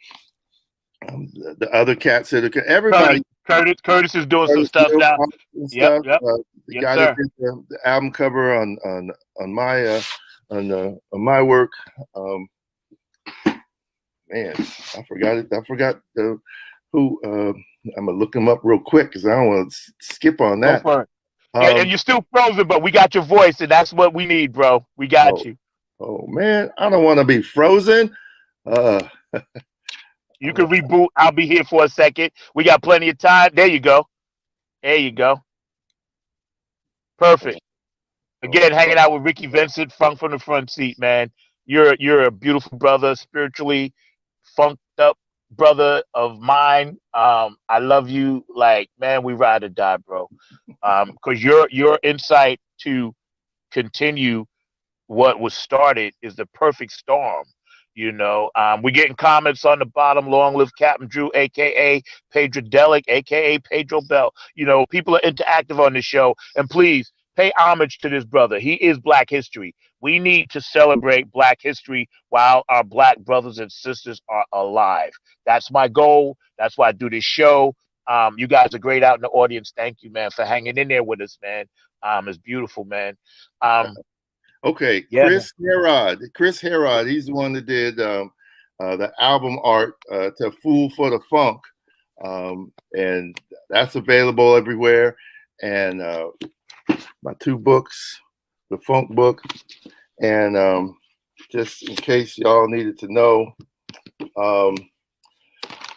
other cats that everybody.
Curtis is doing some stuff now.
The guy that did the album cover on my work. Man, I forgot it. I forgot who. I'm gonna look him up real quick because I don't want to skip on that.
And you're still frozen, but we got your voice, and that's what we need, bro. We got you.
Oh man, I don't want to be frozen.
You can reboot. I'll be here for a second. We got plenty of time. There you go. There you go. Perfect. Again, hanging out with Ricky Vincent, Funk from the Front Seat, man. You're a beautiful brother, spiritually funked up brother of mine. I love you. Like, man, we ride or die, bro. Because your insight to continue what was started is the perfect storm. You know, we're getting comments on the bottom. Long live Captain Drew, aka Pedro Delic, aka Pedro Bell. You know, people are interactive on the show, and please pay homage to this brother. He is Black history. We need to celebrate Black history while our Black brothers and sisters are alive. That's my goal. That's why I do this show. You guys are great out in the audience. Thank you, man, for hanging in there with us, man. It's beautiful, man.
Okay, Chris Herod, he's the one that did the album art to Fool for the Funk, and that's available everywhere. And my 2 books, the Funk book, and just in case y'all needed to know,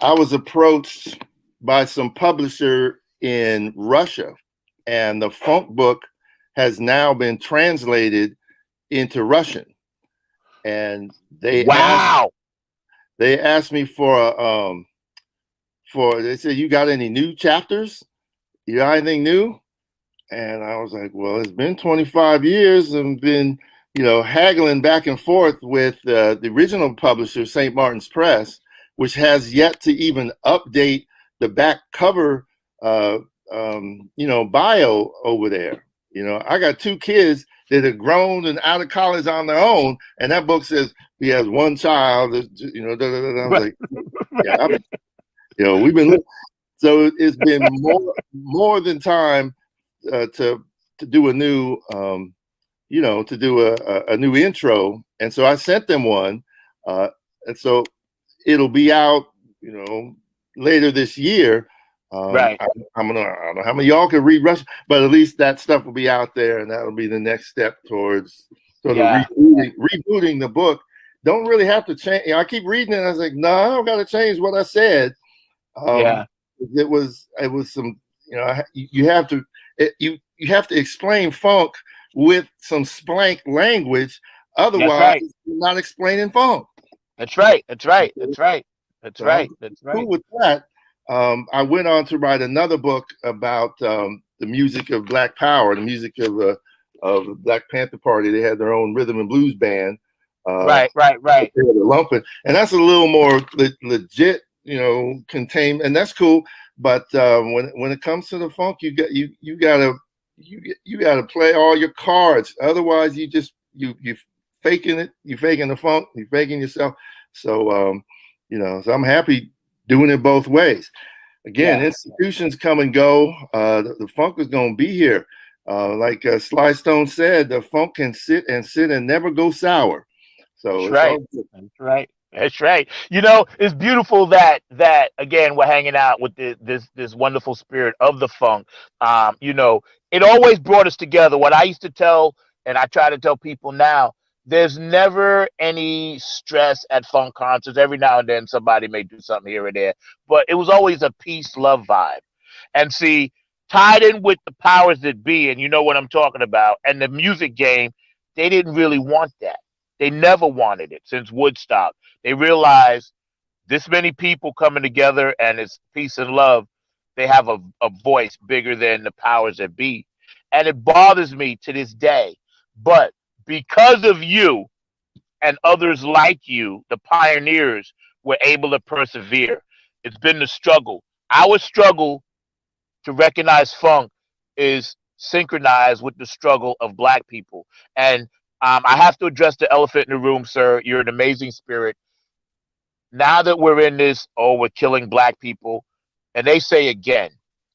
I was approached by some publisher in Russia, and the Funk book has now been translated into Russian, and they asked me for they said, you got any new chapters? You got anything new? And I was like, well, it's been 25 years and been, haggling back and forth with the original publisher, St. Martin's Press, which has yet to even update the back cover, bio over there. I got 2 kids that have grown and out of college on their own, and that book says he has 1 child. I was like, yeah, we've been. So it's been more than time to do a new, to do a new intro, and so I sent them one, and so it'll be out, later this year.
Right.
I don't know how many of y'all can read Russian, but at least that stuff will be out there, and that'll be the next step towards sort of rebooting the book. Don't really have to change. I keep reading it, and I was like, no, I don't got to change what I said. It was some, you have to explain funk with some splank language, otherwise you're not explaining funk.
That's right. Cool
with that. I went on to write another book about the music of Black Power, the music of the Black Panther Party. They had their own rhythm and blues band.
Right.
Lumping, and that's a little more legit, contained, and that's cool. But when it comes to the funk, you gotta play all your cards. Otherwise, you faking it. You faking the funk. You faking yourself. So so I'm happy doing it both ways. Again, institutions come and go. The funk is going to be here. Like Sly Stone said, the funk can sit and never go sour. So
That's right. It's beautiful that again we're hanging out with this wonderful spirit of the funk. It always brought us together. What I used to tell, and I try to tell people now, there's never any stress at funk concerts. Every now and then somebody may do something here or there, but it was always a peace, love vibe. And see, tied in with the powers that be, and you know what I'm talking about, and the music game, they didn't really want that. They never wanted it since Woodstock. They realized this many people coming together and it's peace and love. They have a voice bigger than the powers that be. And it bothers me to this day. But because of you and others like you, the pioneers, were able to persevere. It's been the struggle. Our struggle to recognize funk is synchronized with the struggle of Black people. And I have to address the elephant in the room, sir. You're an amazing spirit. Now that we're in this, we're killing Black people, and they say again,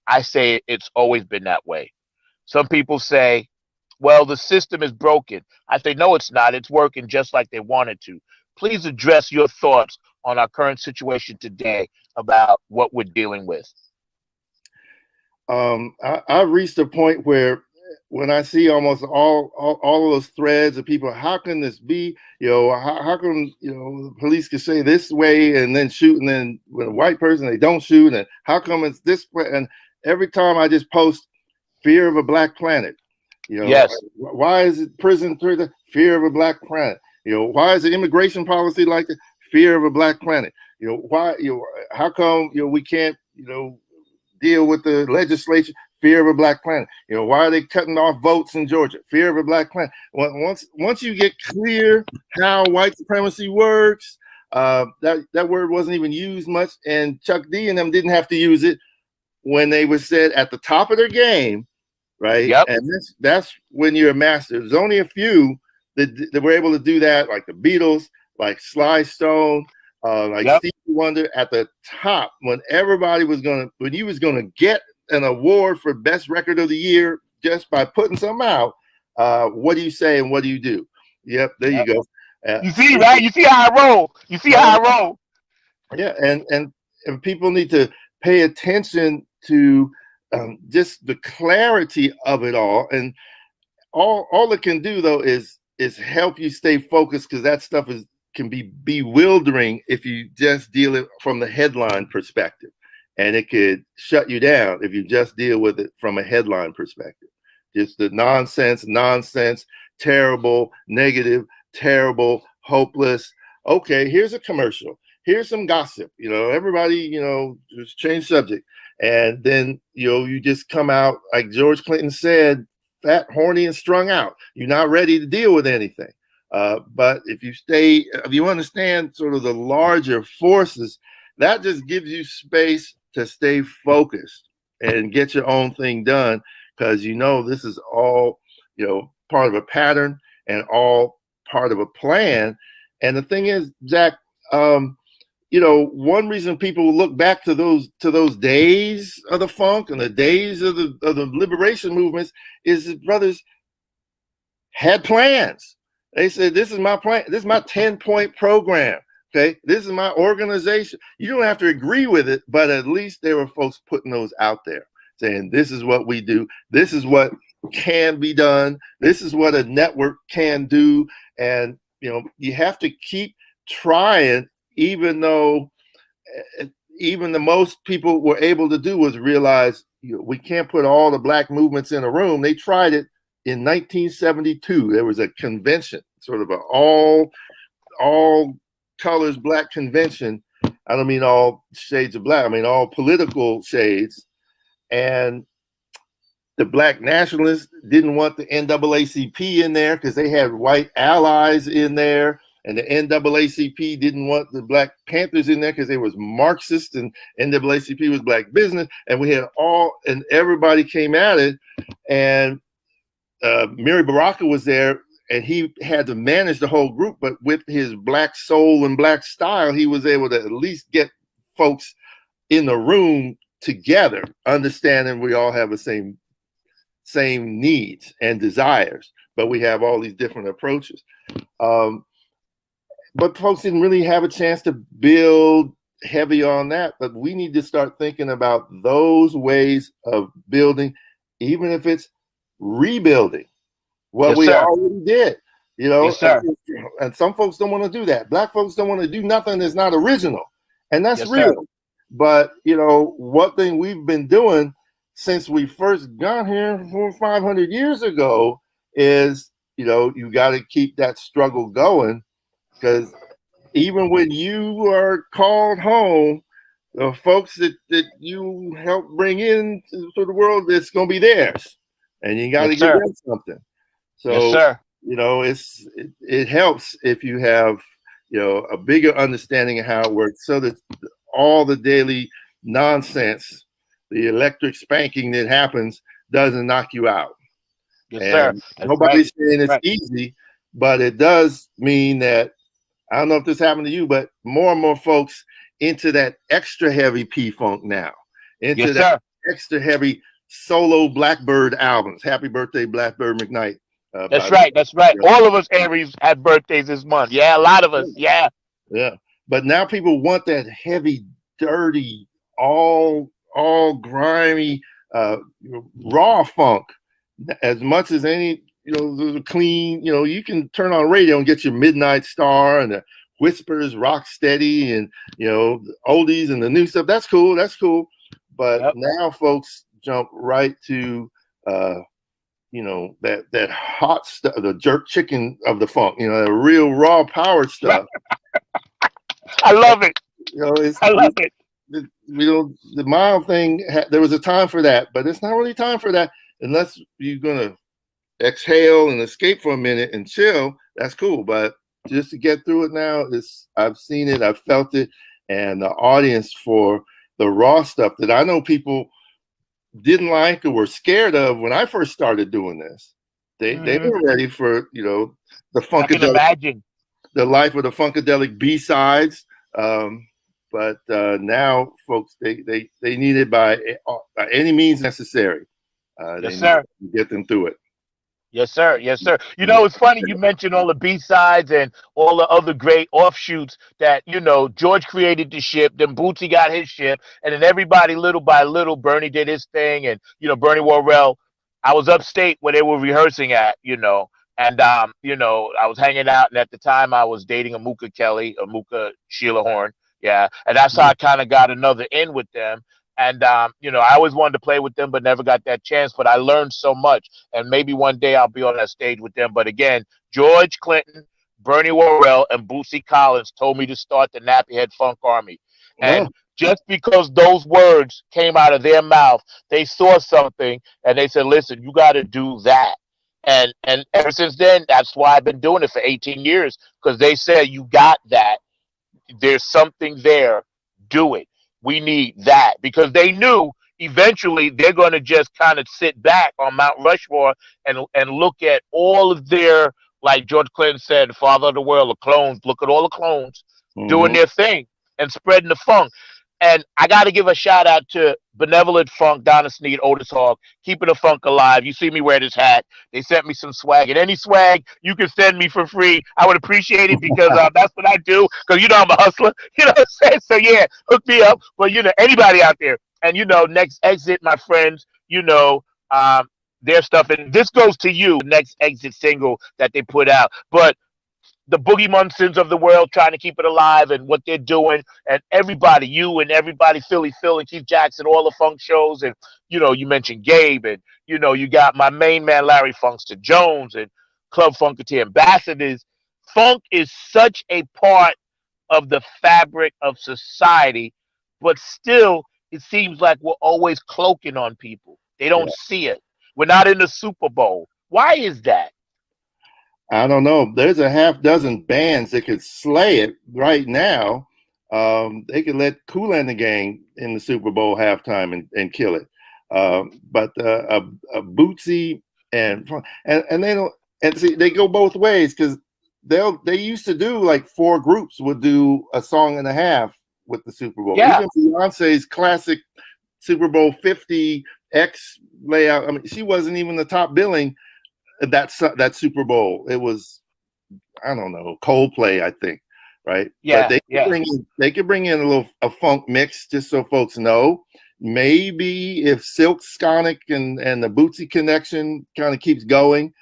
I say it's always been that way. Some people say, well, the system is broken. I say, no, it's not. It's working just like they wanted to. Please address your thoughts on our current situation today about what we're dealing with.
I've reached a point where when I see almost all of those threads of people, how can this be? How come the police can say this way and then shoot, and then with a white person they don't shoot, and how come it's this way? And every time I just post fear of a Black planet.
Yes.
Why is it prison through the fear of a Black planet? Why is the immigration policy like the fear of a Black planet? Why? How come we can't deal with the legislation? Fear of a Black planet. Why are they cutting off votes in Georgia? Fear of a Black planet. Once you get clear how white supremacy works, that word wasn't even used much, and Chuck D and them didn't have to use it when they were said at the top of their game, right?
Yep.
And that's when you're a master. There's only a few that were able to do that, like the Beatles, like Sly Stone, like Stevie Wonder at the top when everybody was when you was gonna get an award for best record of the year just by putting something out. What do you say and what do you do? Yep, there you go.
You see, right? You see how I roll. Yeah,
and people need to pay attention to just the clarity of it all, and all it can do though is help you stay focused, because that stuff can be bewildering if you just deal it from the headline perspective. And it could shut you down if you just deal with it from a headline perspective. Just the nonsense, terrible, negative, terrible, hopeless. Okay, here's a commercial. here's some gossip. Everybody, just change subject. And then, you just come out, like George Clinton said, fat, horny, and strung out. You're not ready to deal with anything. But if you understand sort of the larger forces, that just gives you space to stay focused and get your own thing done, because this is all part of a pattern and all part of a plan. And the thing is, Zach, one reason people look back to those days of the funk and the days of the liberation movements is that brothers had plans. They said, this is my plan. This is my 10-point program. Okay, this is my organization. You don't have to agree with it, but at least there were folks putting those out there saying, this is what we do. This is what can be done. This is what a network can do. And, you have to keep trying, even though even the most people were able to do was realize we can't put all the black movements in a room. They tried it in 1972. There was a convention, sort of an all colors black convention. I don't mean all shades of black. I mean all political shades. And the black nationalists didn't want the NAACP in there because they had white allies in there. And the NAACP didn't want the Black Panthers in there because they was Marxist, and NAACP was black business. And we had and everybody came at it. And Mary Baraka was there, and he had to manage the whole group. But with his black soul and black style, he was able to at least get folks in the room together, understanding we all have the same needs and desires, but we have all these different approaches. But folks didn't really have a chance to build heavy on that. But we need to start thinking about those ways of building, even if it's rebuilding what we already did.
Yes, sir.
And some folks don't want to do that. Black folks don't want to do nothing that's not original, and that's real. Sir. But one thing we've been doing since we first got here 400 or 500 years ago is, you got to keep that struggle going. Because even when you are called home, the folks that you help bring in to the world, it's going to be theirs, and you got to give them something. So, it helps if you have, a bigger understanding of how it works, so that all the daily nonsense, the electric spanking that happens, doesn't knock you out.
Yes, sir.
Nobody's saying it's easy, but it does mean that, I don't know if this happened to you, but more and more folks into that extra heavy P-Funk now, into that extra heavy solo Blackbird albums. Happy birthday, Blackbird McKnight.
That's right. All of us Aries had birthdays this month. Yeah, a lot of us. Yeah.
Yeah. But now people want that heavy, dirty, all grimy, raw funk as much as any. The clean, you can turn on radio and get your Midnight Star and the Whispers, Rock Steady, and, the oldies and the new stuff. That's cool. But now folks jump right to, that hot stuff, the jerk chicken of the funk, the real raw power stuff.
I love it.
I love it. The mild thing, there was a time for that, but it's not really time for that unless you're going to exhale and escape for a minute and chill. That's cool, but just to get through it now, I've seen it, I've felt it, and the audience for the raw stuff that I know people didn't like or were scared of when I first started doing this. They were ready for the funkadelic, the life of the funkadelic B-sides. But now folks, they need it by any means necessary.
Yes, sir.
Get them through it.
Yes, sir. It's funny you mentioned all the B-sides and all the other great offshoots that, George created the ship, then Bootsy got his ship, and then everybody little by little, Bernie did his thing, and, Bernie Worrell, I was upstate where they were rehearsing at, and, I was hanging out, and at the time I was dating Amuka Sheila Horn, yeah, and that's how I kind of got another in with them. And, I always wanted to play with them, but never got that chance. But I learned so much. And maybe one day I'll be on that stage with them. But again, George Clinton, Bernie Worrell and Bootsy Collins told me to start the Nappy Head Funk Army.
Oh,
And just because those words came out of their mouth, they saw something and they said, listen, you got to do that. And ever since then, that's why I've been doing it for 18 years, because they said, you got that. There's something there. Do it. We need that, because they knew eventually they're going to just kind of sit back on Mount Rushmore and look at all of their, like George Clinton said, father of the world, the clones. Look at all the clones doing their thing and spreading the funk. And I got to give a shout out to Benevolent Funk, Donna Sneed, Otis Hogg, keeping the funk alive. You see me wear this hat. They sent me some swag. And any swag you can send me for free, I would appreciate it, because that's what I do. Because, you know, I'm a hustler. You know what I'm saying? So, yeah, hook me up. But, you know, anybody out there. And, you know, Next Exit, my friends, you know, their stuff. And this goes to you, the Next Exit single that they put out. But the Boogie Munsons of the world trying to keep it alive, and what they're doing, and everybody, you and everybody, Philly Phil and Keith Jackson, all the funk shows, and, you know, you mentioned Gabe, and, you know, you got my main man, Larry Funkster Jones, and Club Funketeer ambassadors. Funk is such a part of the fabric of society, but still, it seems like we're always cloaking on people. They don't see it. We're not in the Super Bowl. Why is that?
I don't know. There's a half dozen bands that could slay it right now. They could let Kool and the Gang in the Super Bowl halftime and kill it. But Bootsy and they don't, and see, they go both ways, because they used to do like 4 groups would do a song and a half with the Super Bowl.
Yeah.
Even Beyonce's classic Super Bowl 50 X layout. I mean, she wasn't even the top billing that Super Bowl. It was, I don't know, Coldplay, I think, right?
Yeah,
but they could bring in a funk mix, just so folks know. Maybe if Silk Sonic and the Bootsy connection kind of keeps going,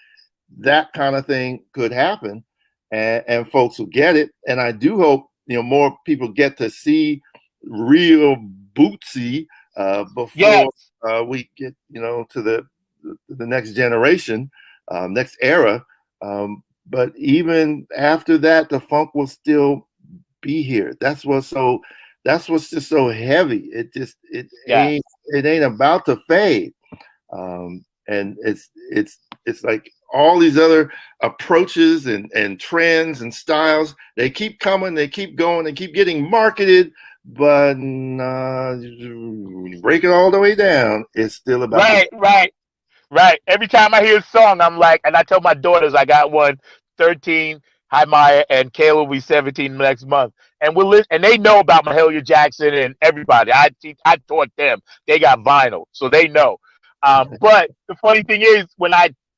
that kind of thing could happen, and folks will get it. And I do hope, you know, more people get to see real Bootsy before we get, you know, to the next generation. Next era, but even after that, the funk will still be here. That's what's just so heavy. It ain't about to fade, and it's like all these other approaches and trends and styles. They keep coming, they keep going, they keep getting marketed, but break it all the way down, it's still about
Right. Every time I hear a song, I'm like, and I tell my daughters, I got one, 13, hi Maya, and Kayla will be 17 next month. And and they know about Mahalia Jackson and everybody. I taught them. They got vinyl, so they know. But the funny thing is, when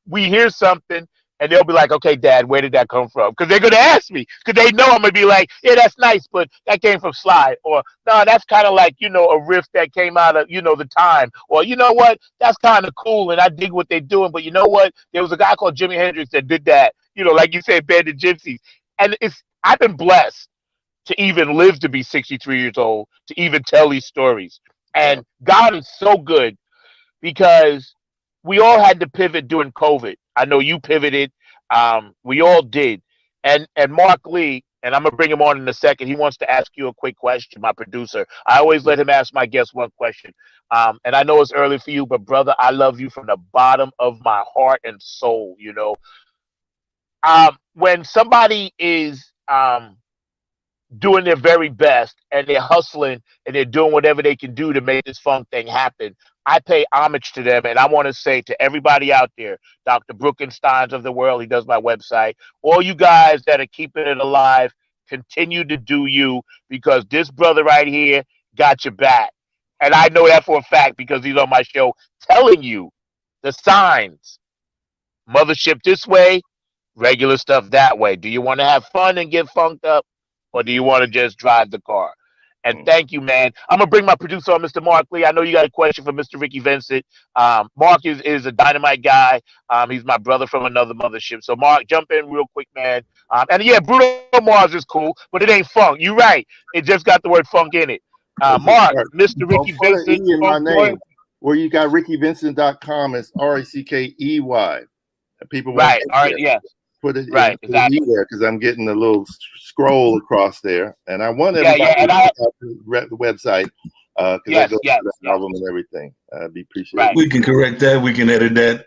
we hear something, and they'll be like, okay, Dad, where did that come from? Because they're going to ask me, because they know I'm going to be like, yeah, that's nice, but that came from Sly. Or, no, that's kind of like, you know, a riff that came out of, you know, the time. Or, you know what, that's kind of cool, and I dig what they're doing. But you know what, there was a guy called Jimi Hendrix that did that, you know, like you said, Band of Gypsies. And I've been blessed to even live to be 63 years old, to even tell these stories. And God is so good, because we all had to pivot during COVID. I know you pivoted. We all did. And Mark Lee, and I'm going to bring him on in a second. He wants to ask you a quick question, my producer. I always let him ask my guests one question. And I know it's early for you, but brother, I love you from the bottom of my heart and soul, you know. When somebody is doing their very best and they're hustling and they're doing whatever they can do to make this funk thing happen, I pay homage to them. And I want to say to everybody out there, Dr. Brookensteins of the world, he does my website, all you guys that are keeping it alive, continue to do you, because this brother right here got your back. And I know that for a fact, because he's on my show telling you the signs. Mothership this way, regular stuff that way. Do you want to have fun and get funked up, or do you want to just drive the car? And thank you, man. I'm going to bring my producer on, Mr. Mark Lee. I know you got a question for Mr. Ricky Vincent. Mark is a dynamite guy. He's my brother from another mothership. So, Mark, jump in real quick, man. And, yeah, Bruno Mars is cool, but it ain't funk. You're right. It just got the word funk in it. Mark, Mr. Ricky Vincent.
In my name, where you got RickyVincent.com, it's RICKEY. People
right. All right. Yes.
put it in
Right, exactly.
there because I'm getting a little scroll across there, and I want
Yeah,
everybody
yeah, and
to
I
check out the website because I
yes,
go
yes,
to the
yes,
album and everything. I'd be appreciated.
right.
We can correct that. We can edit that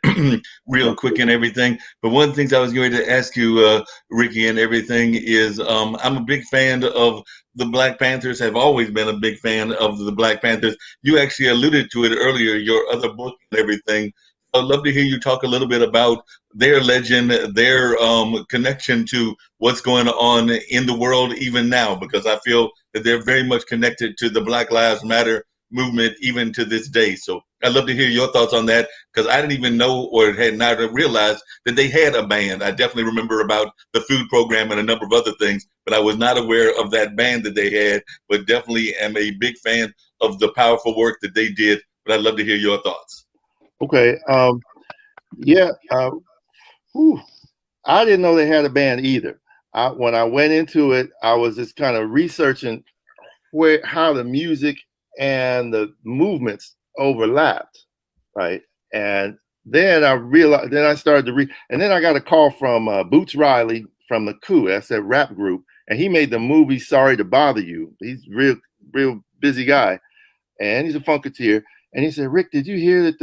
real quick and everything. But one of the things I was going to ask you, Ricky, and everything is I'm a big fan of the Black Panthers, have always been a big fan of the Black Panthers. You actually alluded to it earlier, your other book and everything. I'd love to hear you talk a little bit about their legend, their connection to what's going on in the world even now, because I feel that they're very much connected to the Black Lives Matter movement even to this day. So I'd love to hear your thoughts on that, because I didn't even know or had not realized that they had a band. I definitely remember about the food program and a number of other things, but I was not aware of that band that they had, but definitely am a big fan of the powerful work that they did. But I'd love to hear your thoughts.
Okay. Yeah. I didn't know they had a band either. When I went into it, I was just kind of researching how the music and the movements overlapped, right? And then I realized, then I started to read, and then I got a call from Boots Riley from the Coup, that's that rap group, and he made the movie Sorry to Bother You. He's real busy guy, and he's a Funketeer. And he said, Rick, did you hear that?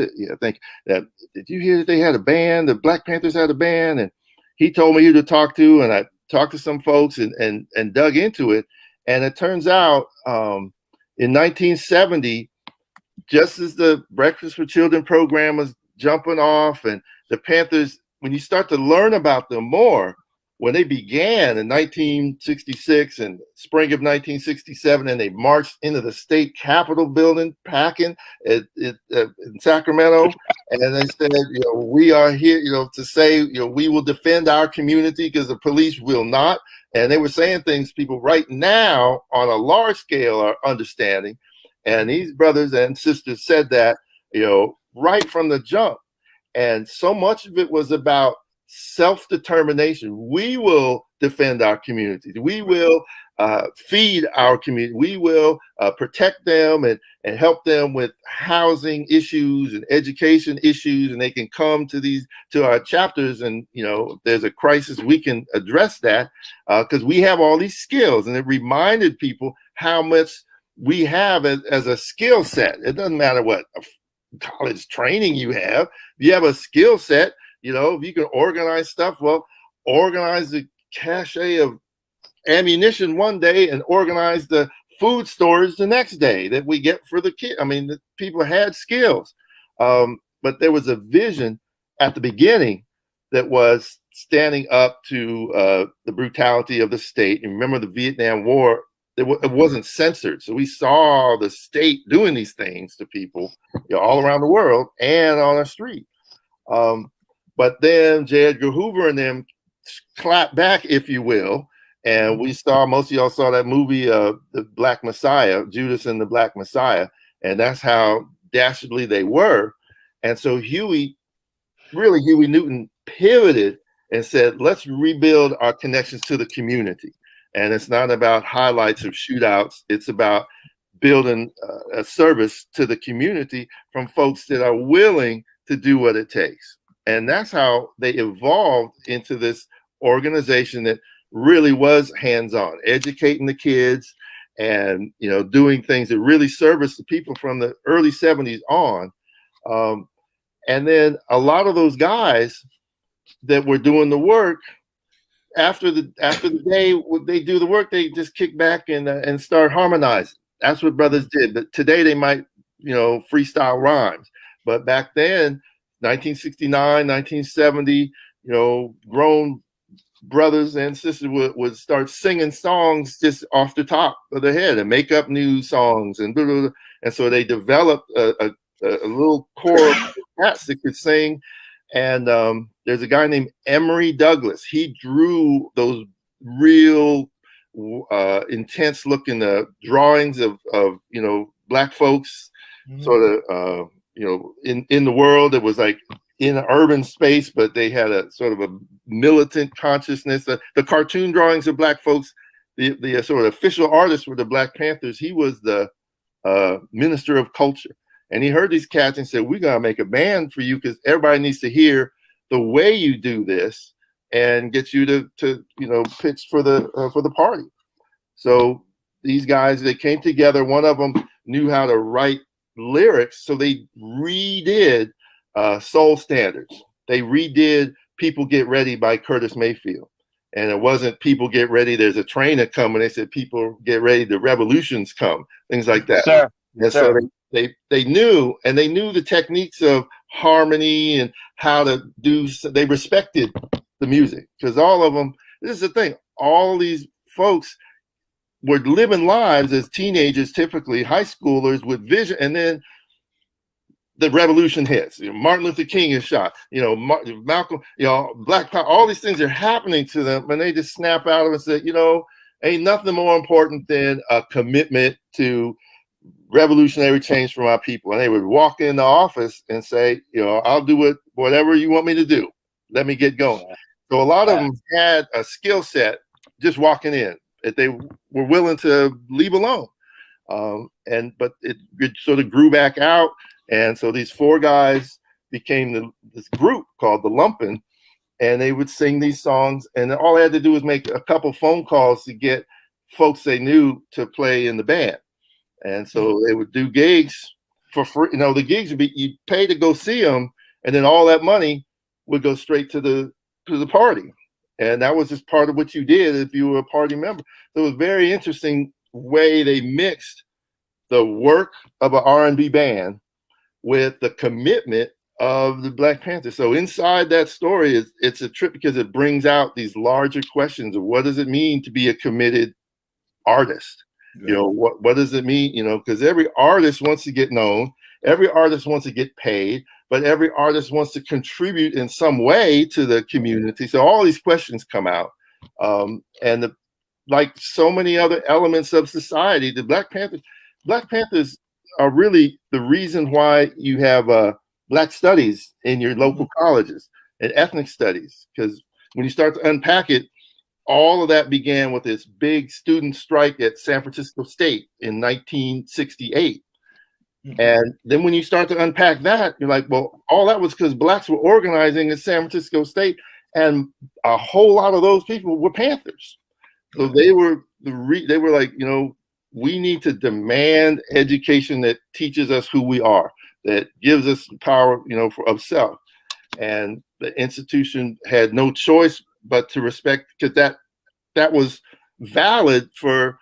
Did you hear that they had a band? The Black Panthers had a band, and he told me who to talk to, and I talked to some folks and dug into it. And it turns out in 1970, just as the Breakfast for Children program was jumping off, and the Panthers, when you start to learn about them more, when they began in 1966 and spring of 1967, and they marched into the state capitol building, packing in Sacramento, and they said, we are here, to say, we will defend our community because the police will not. And they were saying things people right now on a large scale are understanding. And these brothers and sisters said that, right from the jump. And so much of it was about self-determination. We will defend our communities. We will feed our community. We will protect them and help them with housing issues and education issues. And they can come to our chapters, and if there's a crisis, we can address that because we have all these skills. And it reminded people how much we have as a skill set. It doesn't matter what college training you have. If you have a skill set, if you can organize stuff, well, organize the cache of ammunition one day and organize the food storage the next day that we get for the kid. I mean, the people had skills, but there was a vision at the beginning that was standing up to the brutality of the state. And remember the Vietnam War, it wasn't censored. So we saw the state doing these things to people all around the world and on the street. But then J. Edgar Hoover and them clapped back, if you will. And we saw, most of y'all saw that movie, The Black Messiah, Judas and the Black Messiah. And that's how dastardly they were. And so Huey Newton pivoted and said, let's rebuild our connections to the community. And it's not about highlights of shootouts. It's about building a service to the community from folks that are willing to do what it takes. And that's how they evolved into this organization that really was hands-on, educating the kids and, doing things that really service the people from the early 70s on. And then a lot of those guys that were doing the work, after the day they do the work, they just kick back and start harmonizing. That's what brothers did. But today they might, freestyle rhymes. But back then, 1969, 1970, grown brothers and sisters would start singing songs just off the top of their head and make up new songs and blah, blah, blah. And so they developed a little core of cats that could sing. And there's a guy named Emory Douglas. He drew those real intense looking drawings of Black folks, sort of in the world. It was like in an urban space, but they had a sort of a militant consciousness. The cartoon drawings of Black folks, the sort of official artist for the Black Panthers, he was the minister of culture. And he heard these cats and said, we're going to make a band for you because everybody needs to hear the way you do this. and get you to pitch for the party. So these guys, they came together. One of them knew how to write lyrics, so they redid Soul Standards. They redid People Get Ready by Curtis Mayfield. And it wasn't People Get Ready, there's a train a coming. They said People Get Ready, the revolution's come, things like that.
Sir.
And
Sir.
so they knew, and they knew the techniques of harmony and how to do, they respected the music. Because all of them, this is the thing, all these folks were living lives as teenagers, typically high schoolers with vision, and then the revolution hits. Martin Luther King is shot. Malcolm. Black Power. All these things are happening to them, and they just snap out of it and say, ain't nothing more important than a commitment to revolutionary change for my people. And they would walk in the office and say, I'll do whatever you want me to do. Let me get going. So a lot of them had a skill set just walking in that they were willing to leave alone. But it sort of grew back out. And so these four guys became this group called the Lumpin', and they would sing these songs. And all they had to do was make a couple phone calls to get folks they knew to play in the band. And so they would do gigs for free. The gigs would be, you'd pay to go see them, and then all that money would go straight to the party. And that was just part of what you did if you were a party member. So it was a very interesting way they mixed the work of an R&B band with the commitment of the Black Panthers. So inside that story it's a trip because it brings out these larger questions of what does it mean to be a committed artist? Yeah. What does it mean? Because every artist wants to get known, every artist wants to get paid, but every artist wants to contribute in some way to the community. So all these questions come out. Like so many other elements of society, the Black Panthers are really the reason why you have Black studies in your local colleges and ethnic studies. Because when you start to unpack it, all of that began with this big student strike at San Francisco State in 1968. And then when you start to unpack that, you're like, well, all that was because Blacks were organizing at San Francisco State, and a whole lot of those people were Panthers. So they were like, we need to demand education that teaches us who we are, that gives us power, of self. And the institution had no choice but to respect, because that was valid for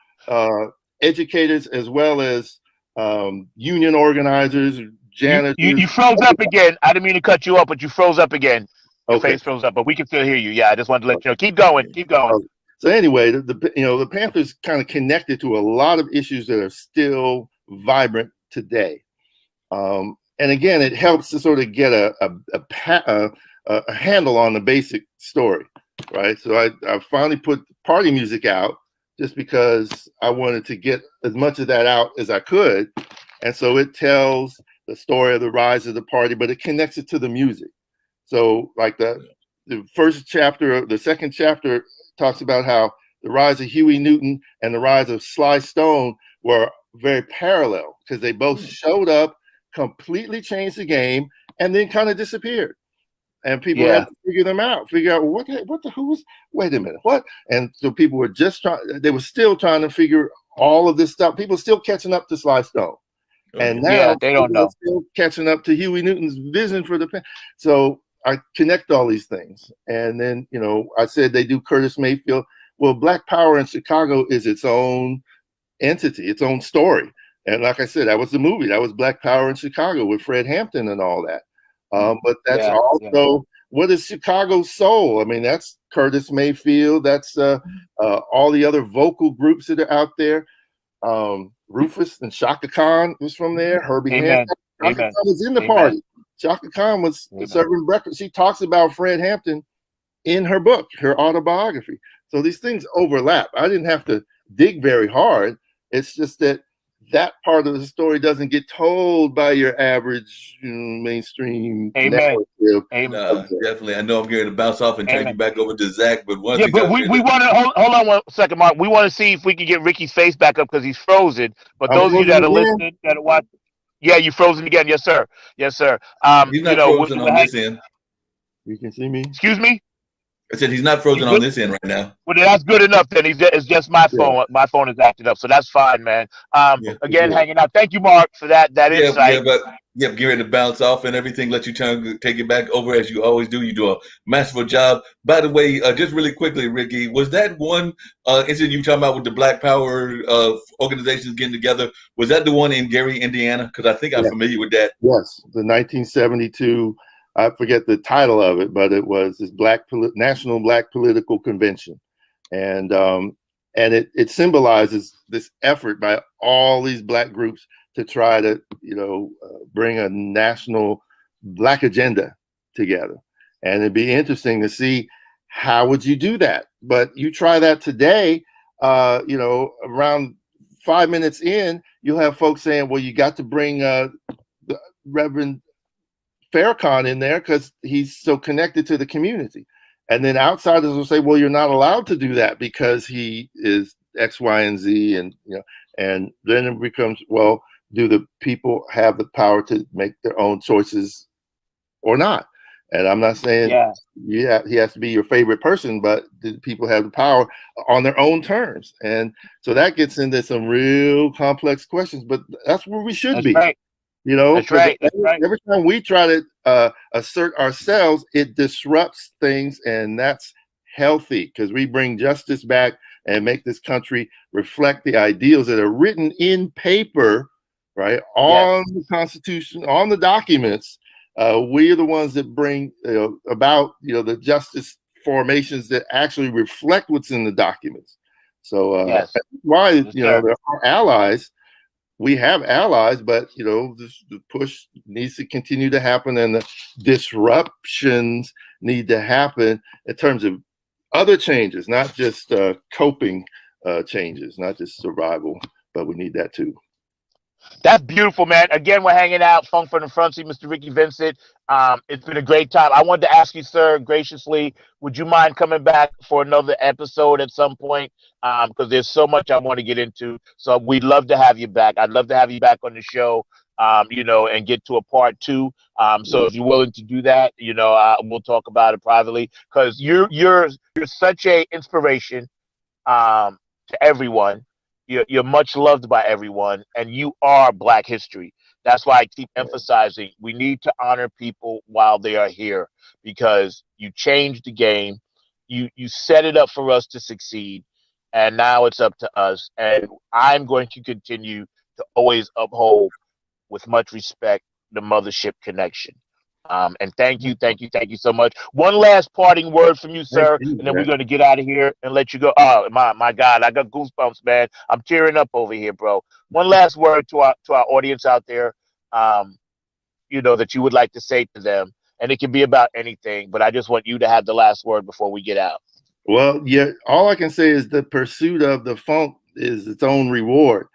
educators as well as union organizers, janitors.
You froze up again. I didn't mean to cut you off, but you froze up again. Your face froze up, but we can still hear you. Yeah, I just wanted to let you know. Keep going.
So anyway, the Panthers kind of connected to a lot of issues that are still vibrant today. And again, it helps to sort of get a handle on the basic story, right? So I finally put party music out just because I wanted to get as much of that out as I could. And so it tells the story of the rise of the party, but it connects it to the music. So like the first chapter, the second chapter talks about how the rise of Huey Newton and the rise of Sly Stone were very parallel, because they both showed up, completely changed the game, and then kind of disappeared. And people had to figure them out, wait a minute, what? And so people were they were still trying to figure all of this stuff. People still catching up to Sly Stone. And now
they don't know.
Still catching up to Huey Newton's vision for so I connect all these things. And then, I said they do Curtis Mayfield. Well, Black Power in Chicago is its own entity, its own story. And like I said, that was the movie. That was Black Power in Chicago with Fred Hampton and all that. But that's what is Chicago soul? I mean, that's Curtis Mayfield. That's all the other vocal groups that are out there. Rufus and Chaka Khan was from there. Herbie Hancock. Chaka Khan was in the party. Chaka Khan was serving breakfast. She talks about Fred Hampton in her book, her autobiography. So these things overlap. I didn't have to dig very hard. It's just that part of the story doesn't get told by your average mainstream narrative.
Definitely. I know I'm going to bounce off and turn you back over to Zach, but
we want to hold on 1 second, Mark. We want to see if we can get Ricky's face back up because he's frozen. But those of you that are listening, that are watching, you frozen again. Yes, sir. Yes, sir.
He's not frozen on this end.
You can see me.
Excuse me.
I said he's not frozen on this end right now.
Well, that's good enough. Then it's just my phone.
Yeah.
My phone is acting up, so that's fine, man.
Yeah.
Again,
Yeah.
hanging out. Thank you, Mark, for that insight.
But get ready to bounce off and everything. Let you take it back over as you always do. You do a masterful job. By the way, just really quickly, Ricky, was that one incident you talking about with the Black Power organizations getting together? Was that the one in Gary, Indiana? Because I think I'm familiar with that.
Yes, the 1972. I forget the title of it, but it was this National Black Political Convention, and it symbolizes this effort by all these Black groups to try to bring a national Black agenda together. And it'd be interesting to see how would you do that. But you try that today, around 5 minutes in, you'll have folks saying, well, you got to bring the Reverend Farrakhan in there because he's so connected to the community. And then outsiders will say, well, you're not allowed to do that because he is X, Y, and Z. And and then it becomes, well, do the people have the power to make their own choices or not? And I'm not saying he has to be your favorite person, but do people have the power on their own terms? And so that gets into some real complex questions, but that's where we should be.
Right. That's right.
Every time we try to assert ourselves, it disrupts things, and that's healthy because we bring justice back and make this country reflect the ideals that are written in paper, right, on the Constitution, on the documents. We are the ones that bring about the justice formations that actually reflect what's in the documents. So that's why there are allies. We have allies, but the push needs to continue to happen, and the disruptions need to happen in terms of other changes, not just coping changes, not just survival, but we need that too.
That's beautiful, man. Again, we're hanging out. Funk from the Front Seat, Mr. Ricky Vincent. It's been a great time. I wanted to ask you, sir, graciously, would you mind coming back for another episode at some point? Because there's so much I want to get into. So we'd love to have you back. I'd love to have you back on the show, and get to a part 2. So if you're willing to do that, we'll talk about it privately. Because you're such a inspiration to everyone. You're much loved by everyone, and you are Black history. That's why I keep emphasizing we need to honor people while they are here, because you changed the game. You set it up for us to succeed, and now it's up to us. And I'm going to continue to always uphold, with much respect, the mothership connection. And thank you so much. One last parting word from you, sir, and then we're going to get out of here and let you go. Oh, my God, I got goosebumps, man. I'm tearing up over here, bro. One last word to our audience out there, that you would like to say to them, and it can be about anything, but I just want you to have the last word before we get out.
Well, all I can say is the pursuit of the funk is its own reward,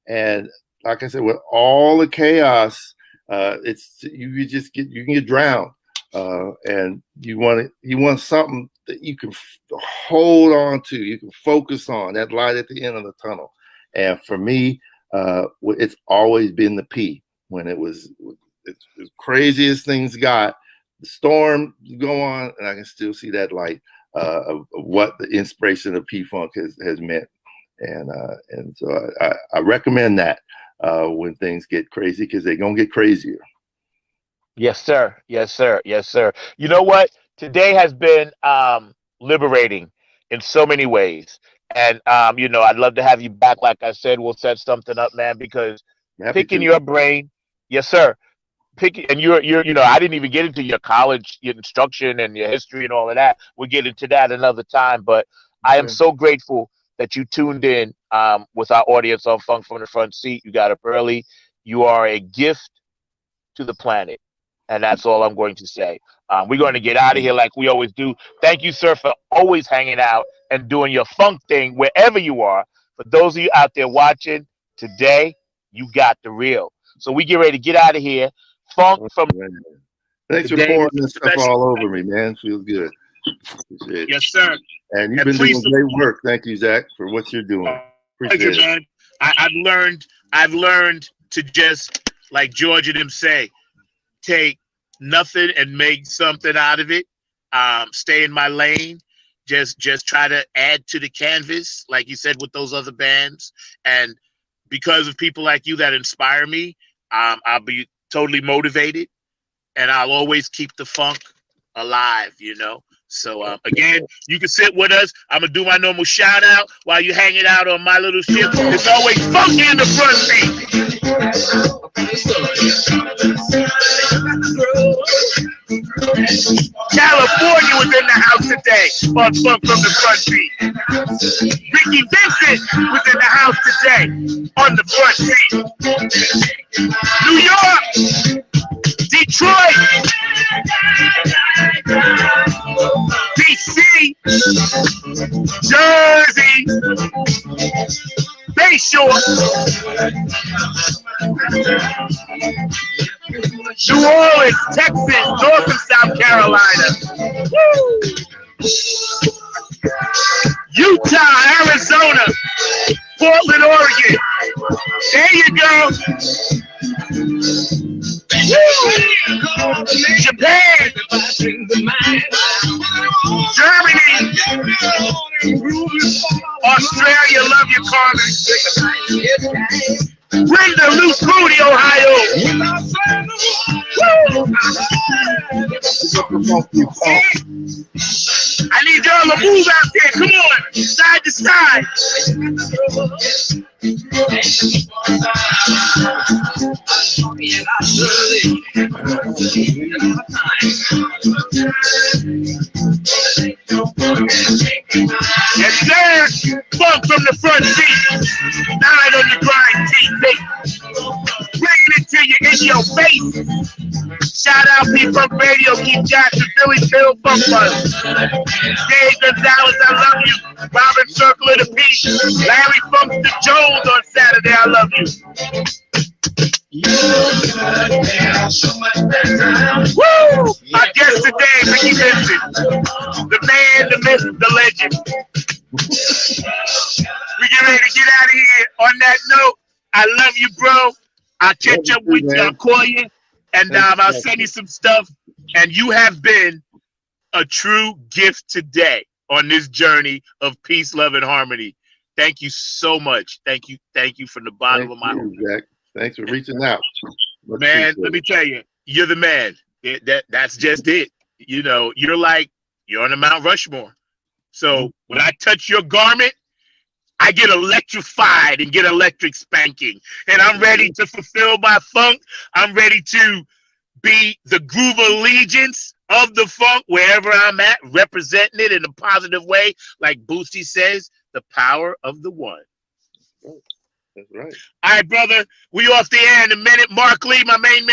and like I said, with all the chaos, you can get drowned, and you want something that you can hold on to, you can focus on, that light at the end of the tunnel. And for me, it's always been the P. When it's as crazy as things got, the storm go on, and I can still see that light of what the inspiration of P-Funk has meant, and so I recommend that. When things get crazy, because they're gonna get crazier.
Yes, sir. Yes, sir. Yes, sir. You know what? Today has been liberating in so many ways, and I'd love to have you back. Like I said, we'll set something up, man. Because picking your brain, yes, sir. And you're I didn't even get into your college, your instruction, and your history and all of that. We'll get into that another time. But I am so grateful that you tuned in with our audience on Funk from the Front Seat. You got up early. You are a gift to the planet, and that's all I'm going to say. We're going to get out of here like we always do. Thank you, sir, for always hanging out and doing your funk thing wherever you are. For those of you out there watching today, you got the real. So we get ready to get out of here. Funk from.
Thanks for pouring this stuff all over me, man. Feels good. Appreciate it.
Yes, sir.
And you've been doing great work. Thank you, Zach, for what you're doing. Appreciate it.
Man. I've learned to just, like George and them say, take nothing and make something out of it. Stay in my lane.
just try to add to the canvas, like you said, with those other bands. And because of people like you that inspire me, I'll be totally motivated, and I'll always keep the funk alive, you know. So again, you can sit with us. I'm gonna do my normal shout out while you're hanging out on my little ship. It's always funky in the front seat. California was in the house today on Funk from the Front Seat. Ricky Vincent was in the house today on the front seat. New York, Detroit, DC, Jersey, Bayshore, New Orleans, Texas, North and South Carolina, woo! Utah, Arizona, Portland, Oregon. There you go. Japan, Germany, Australia, love you, Carmen. Brenda, Luke Moody, Ohio. I need y'all to move out there. Come on, side to side. Yes, sir. Funk from the front seat. Night on the grind TV. Bringing it to you in your face. Shout out P-Funk Radio, Keith Jackson, Billy Phil, Funk Buzz. Dave Gonzalez, I love you. Robin Circle of the Peace. Larry Funkster Jones on Saturday, I love you. Woo! Our guest today, Ricky Vincent. The man, the myth, the legend. We get ready to get out of here. On that note, I love you, bro. I'll catch up with you. I'll call you. And I'll send you some stuff. And you have been a true gift today on this journey of peace, love, and harmony. Thank you so much. Thank you from the bottom of my heart.
Jack. Thanks for reaching out.
Man, let me tell you, you're the man. That's just it. You know, you're on the Mount Rushmore. So when I touch your garment, I get electrified and get electric spanking. And I'm ready to fulfill my funk. I'm ready to be the groove allegiance of the funk wherever I'm at, representing it in a positive way. Like Boosie says, the power of the one.
That's right.
All right, brother. We off the air in a minute. Mark Lee, my main man.